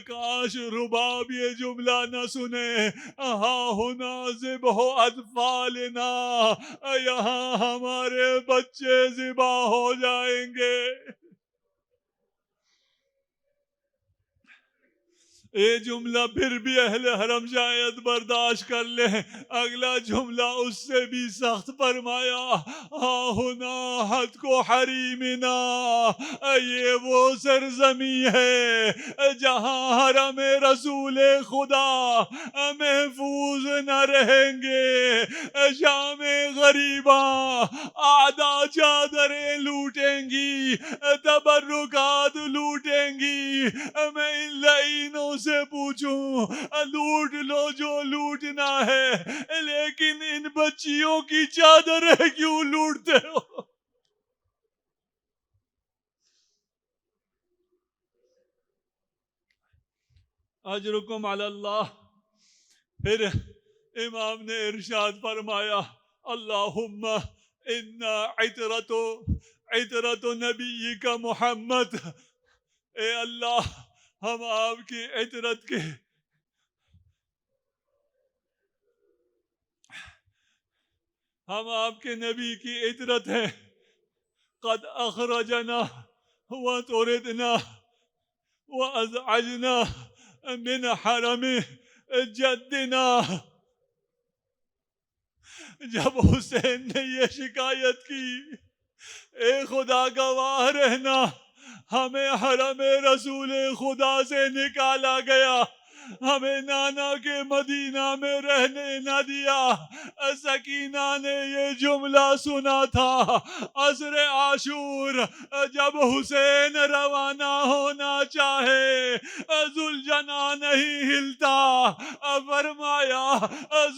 کاش رباب یہ جملہ نہ سنے، ہاں ہونا ذبح اطفالنا، یہاں ہمارے بچے ذبح ہو جائیں گے. یہ جملہ پھر بھی اہل حرم شاید برداشت کر لے، اگلا جملہ اس سے بھی سخت فرمایا، ہاں ہونا حد کو حریمنا، یہ وہ سرزمی ہے جہاں حرم رسول خدا محفوظ نہ رہیں گے. شام غریباں آدھا چادریں لوٹیں گی، تبرکات لوٹیں گی. میں ان لعینوں سے پوچھوں لوٹ لو جو لوٹنا ہے، لیکن ان بچیوں کی چادریں کیوں لوٹتے ہو؟ اجرکم علی اللہ. پھر امام نے ارشاد فرمایا، اللہم انا عطرت نبی کا محمد، اے اللہ ہم آپ کی عطرت کے ہم آپ کے نبی کی عطرت ہیں، قد اخرجنا وطردنا وازعجنا من حرم جدنا. جب حسین نے یہ شکایت کی، اے خدا گواہ رہنا، ہمیں حرم رسول خدا سے نکالا گیا، ہمیں نانا کے مدینہ میں رہنے نہ دیا. سکینہ نے یہ جملہ سنا تھا عصر عاشور، جب حسین روانہ ہونا چاہے ذوالجناح نہیں ہلتا. فرمایا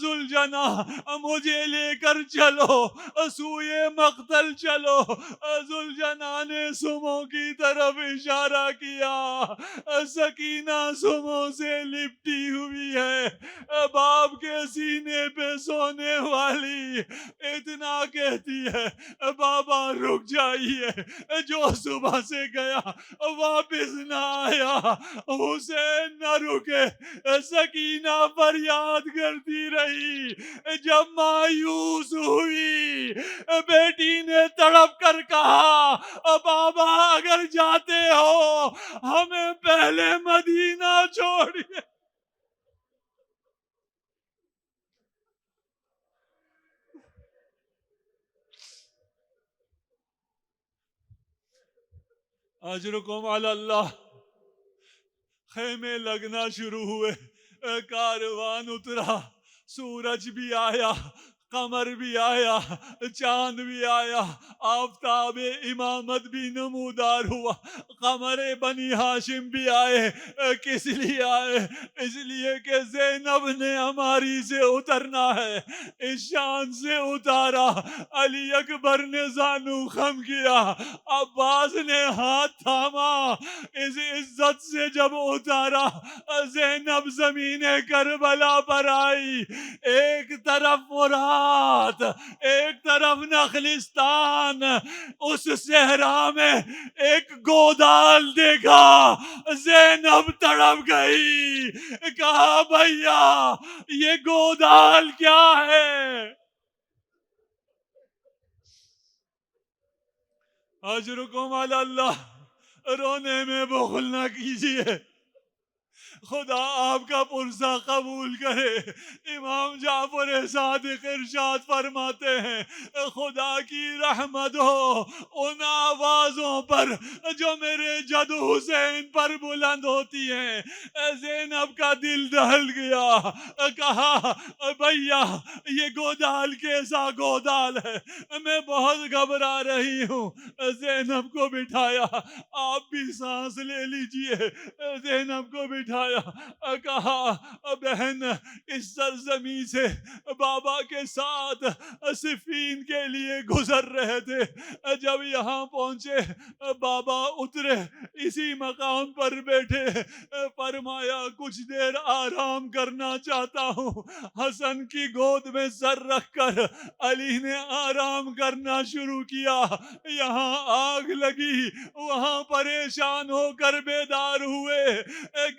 ذوالجناح مجھے لے کر چلو، سوئے مقتل چلو. ذوالجناح نے سمو کی طرف اشارہ کیا. سکینہ سمو سے لپٹی ہوئی ہے، باپ کے سینے پہ سونے والی، اتنا کہتی ہے بابا رک جائیے، جو صبح سے گیا واپس نہ آیا. حسین نہ رکے، سکینہ فریاد کرتی رہی. جب مایوس ہوئی، بیٹی نے تڑپ کر کہا بابا اگر جاتے ہو ہمیں پہلے مدینہ چھوڑیے. اجرکم علی اللہ. خیمے لگنا شروع ہوئے، کاروان اترا، سورج بھی آیا، قمر بھی آیا، چاند بھی آیا، آفتاب امامت بھی نمودار ہوا، قمر بنی ہاشم بھی آئے. کس لیے آئے؟ اس لیے کہ زینب نے ہماری سے اترنا ہے. اس شان سے اتارا. علی اکبر نے زانو خم کیا، عباس نے ہاتھ تھاما. اس عزت سے جب اتارا، زینب زمین کربلا پر آئی. ایک طرف فرات، ایک طرف نخلستان. اس صحرا میں ایک گودال دیکھا، زینب تڑپ گئی. کہا بھیا یہ گودال کیا ہے؟ اجرکم علی اللہ. رونے میں بخل نہ کیجیے، خدا آپ کا پرسہ قبول کرے. امام جعفر صادق ارشاد فرماتے ہیں خدا کی رحمت ہو ان آوازوں پر جو میرے جد حسین پر بلند ہوتی ہیں. زینب کا دل دہل گیا. کہا بھیا یہ گودال کیسا گودال ہے، میں بہت گھبرا رہی ہوں. زینب کو بٹھایا. آپ بھی سانس لے لیجئے. زینب کو بٹھایا. کہا بہن اس سرزمین سے بابا کے ساتھ صفین کے لیے گزر رہے تھے، جب یہاں پہنچے بابا اترے، اسی مقام پر بیٹھے. فرمایا کچھ دیر آرام کرنا چاہتا ہوں. حسن کی گود میں سر رکھ کر علی نے آرام کرنا شروع کیا. یہاں آگ لگی، وہاں پریشان ہو کر بیدار ہوئے،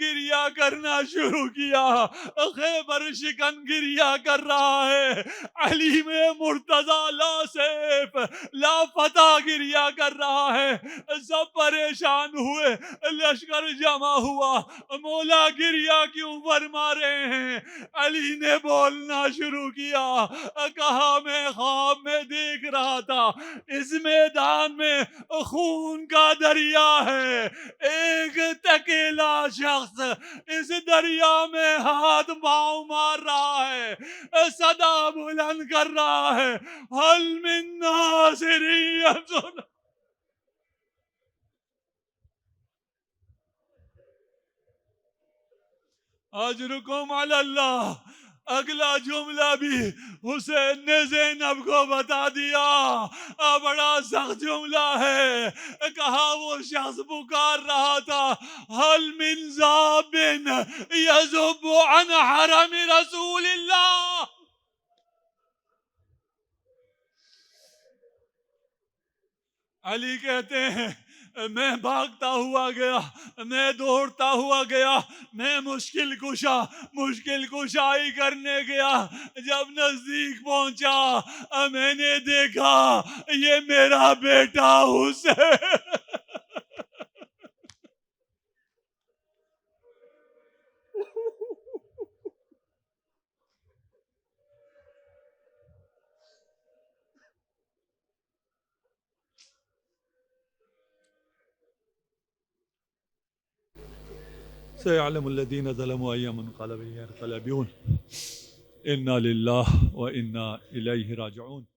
گریا کرنا شروع کیا. خیبر شکن گریا کر رہا ہے. علی میں مرتضی لا سیف لا فتح گریا کر رہا ہے. سب پریشان ہوئے، لشکر جمع ہوا. مولا گریا کیوں فرما رہے ہیں؟ علی نے بولنا شروع کیا. کہا میں خواب میں دیکھ رہا تھا اس میدان میں خون کا دریا ہے، ایک اکیلا شخص اس دریا میں ہاتھ پاؤں مار رہا ہے، صدا بلند کر رہا ہے حل من ناصریت. اجرکم علی اللہ. اگلا جملہ بھی حسین نے زینب کو بتا دیا. بڑا سخت جملہ ہے. کہا وہ شخص پکار رہا تھا حل من ذاب یذب عن حرم رسول اللہ. علی کہتے ہیں میں بھاگتا ہوا گیا، میں دوڑتا ہوا گیا، میں مشکل کشائی کرنے گیا۔ جب نزدیک پہنچا میں نے دیکھا یہ میرا بیٹا حسین۔ سيعلم الذين ظلموا أي منقلب ينقلبون إنا لله وإنا إليه راجعون۔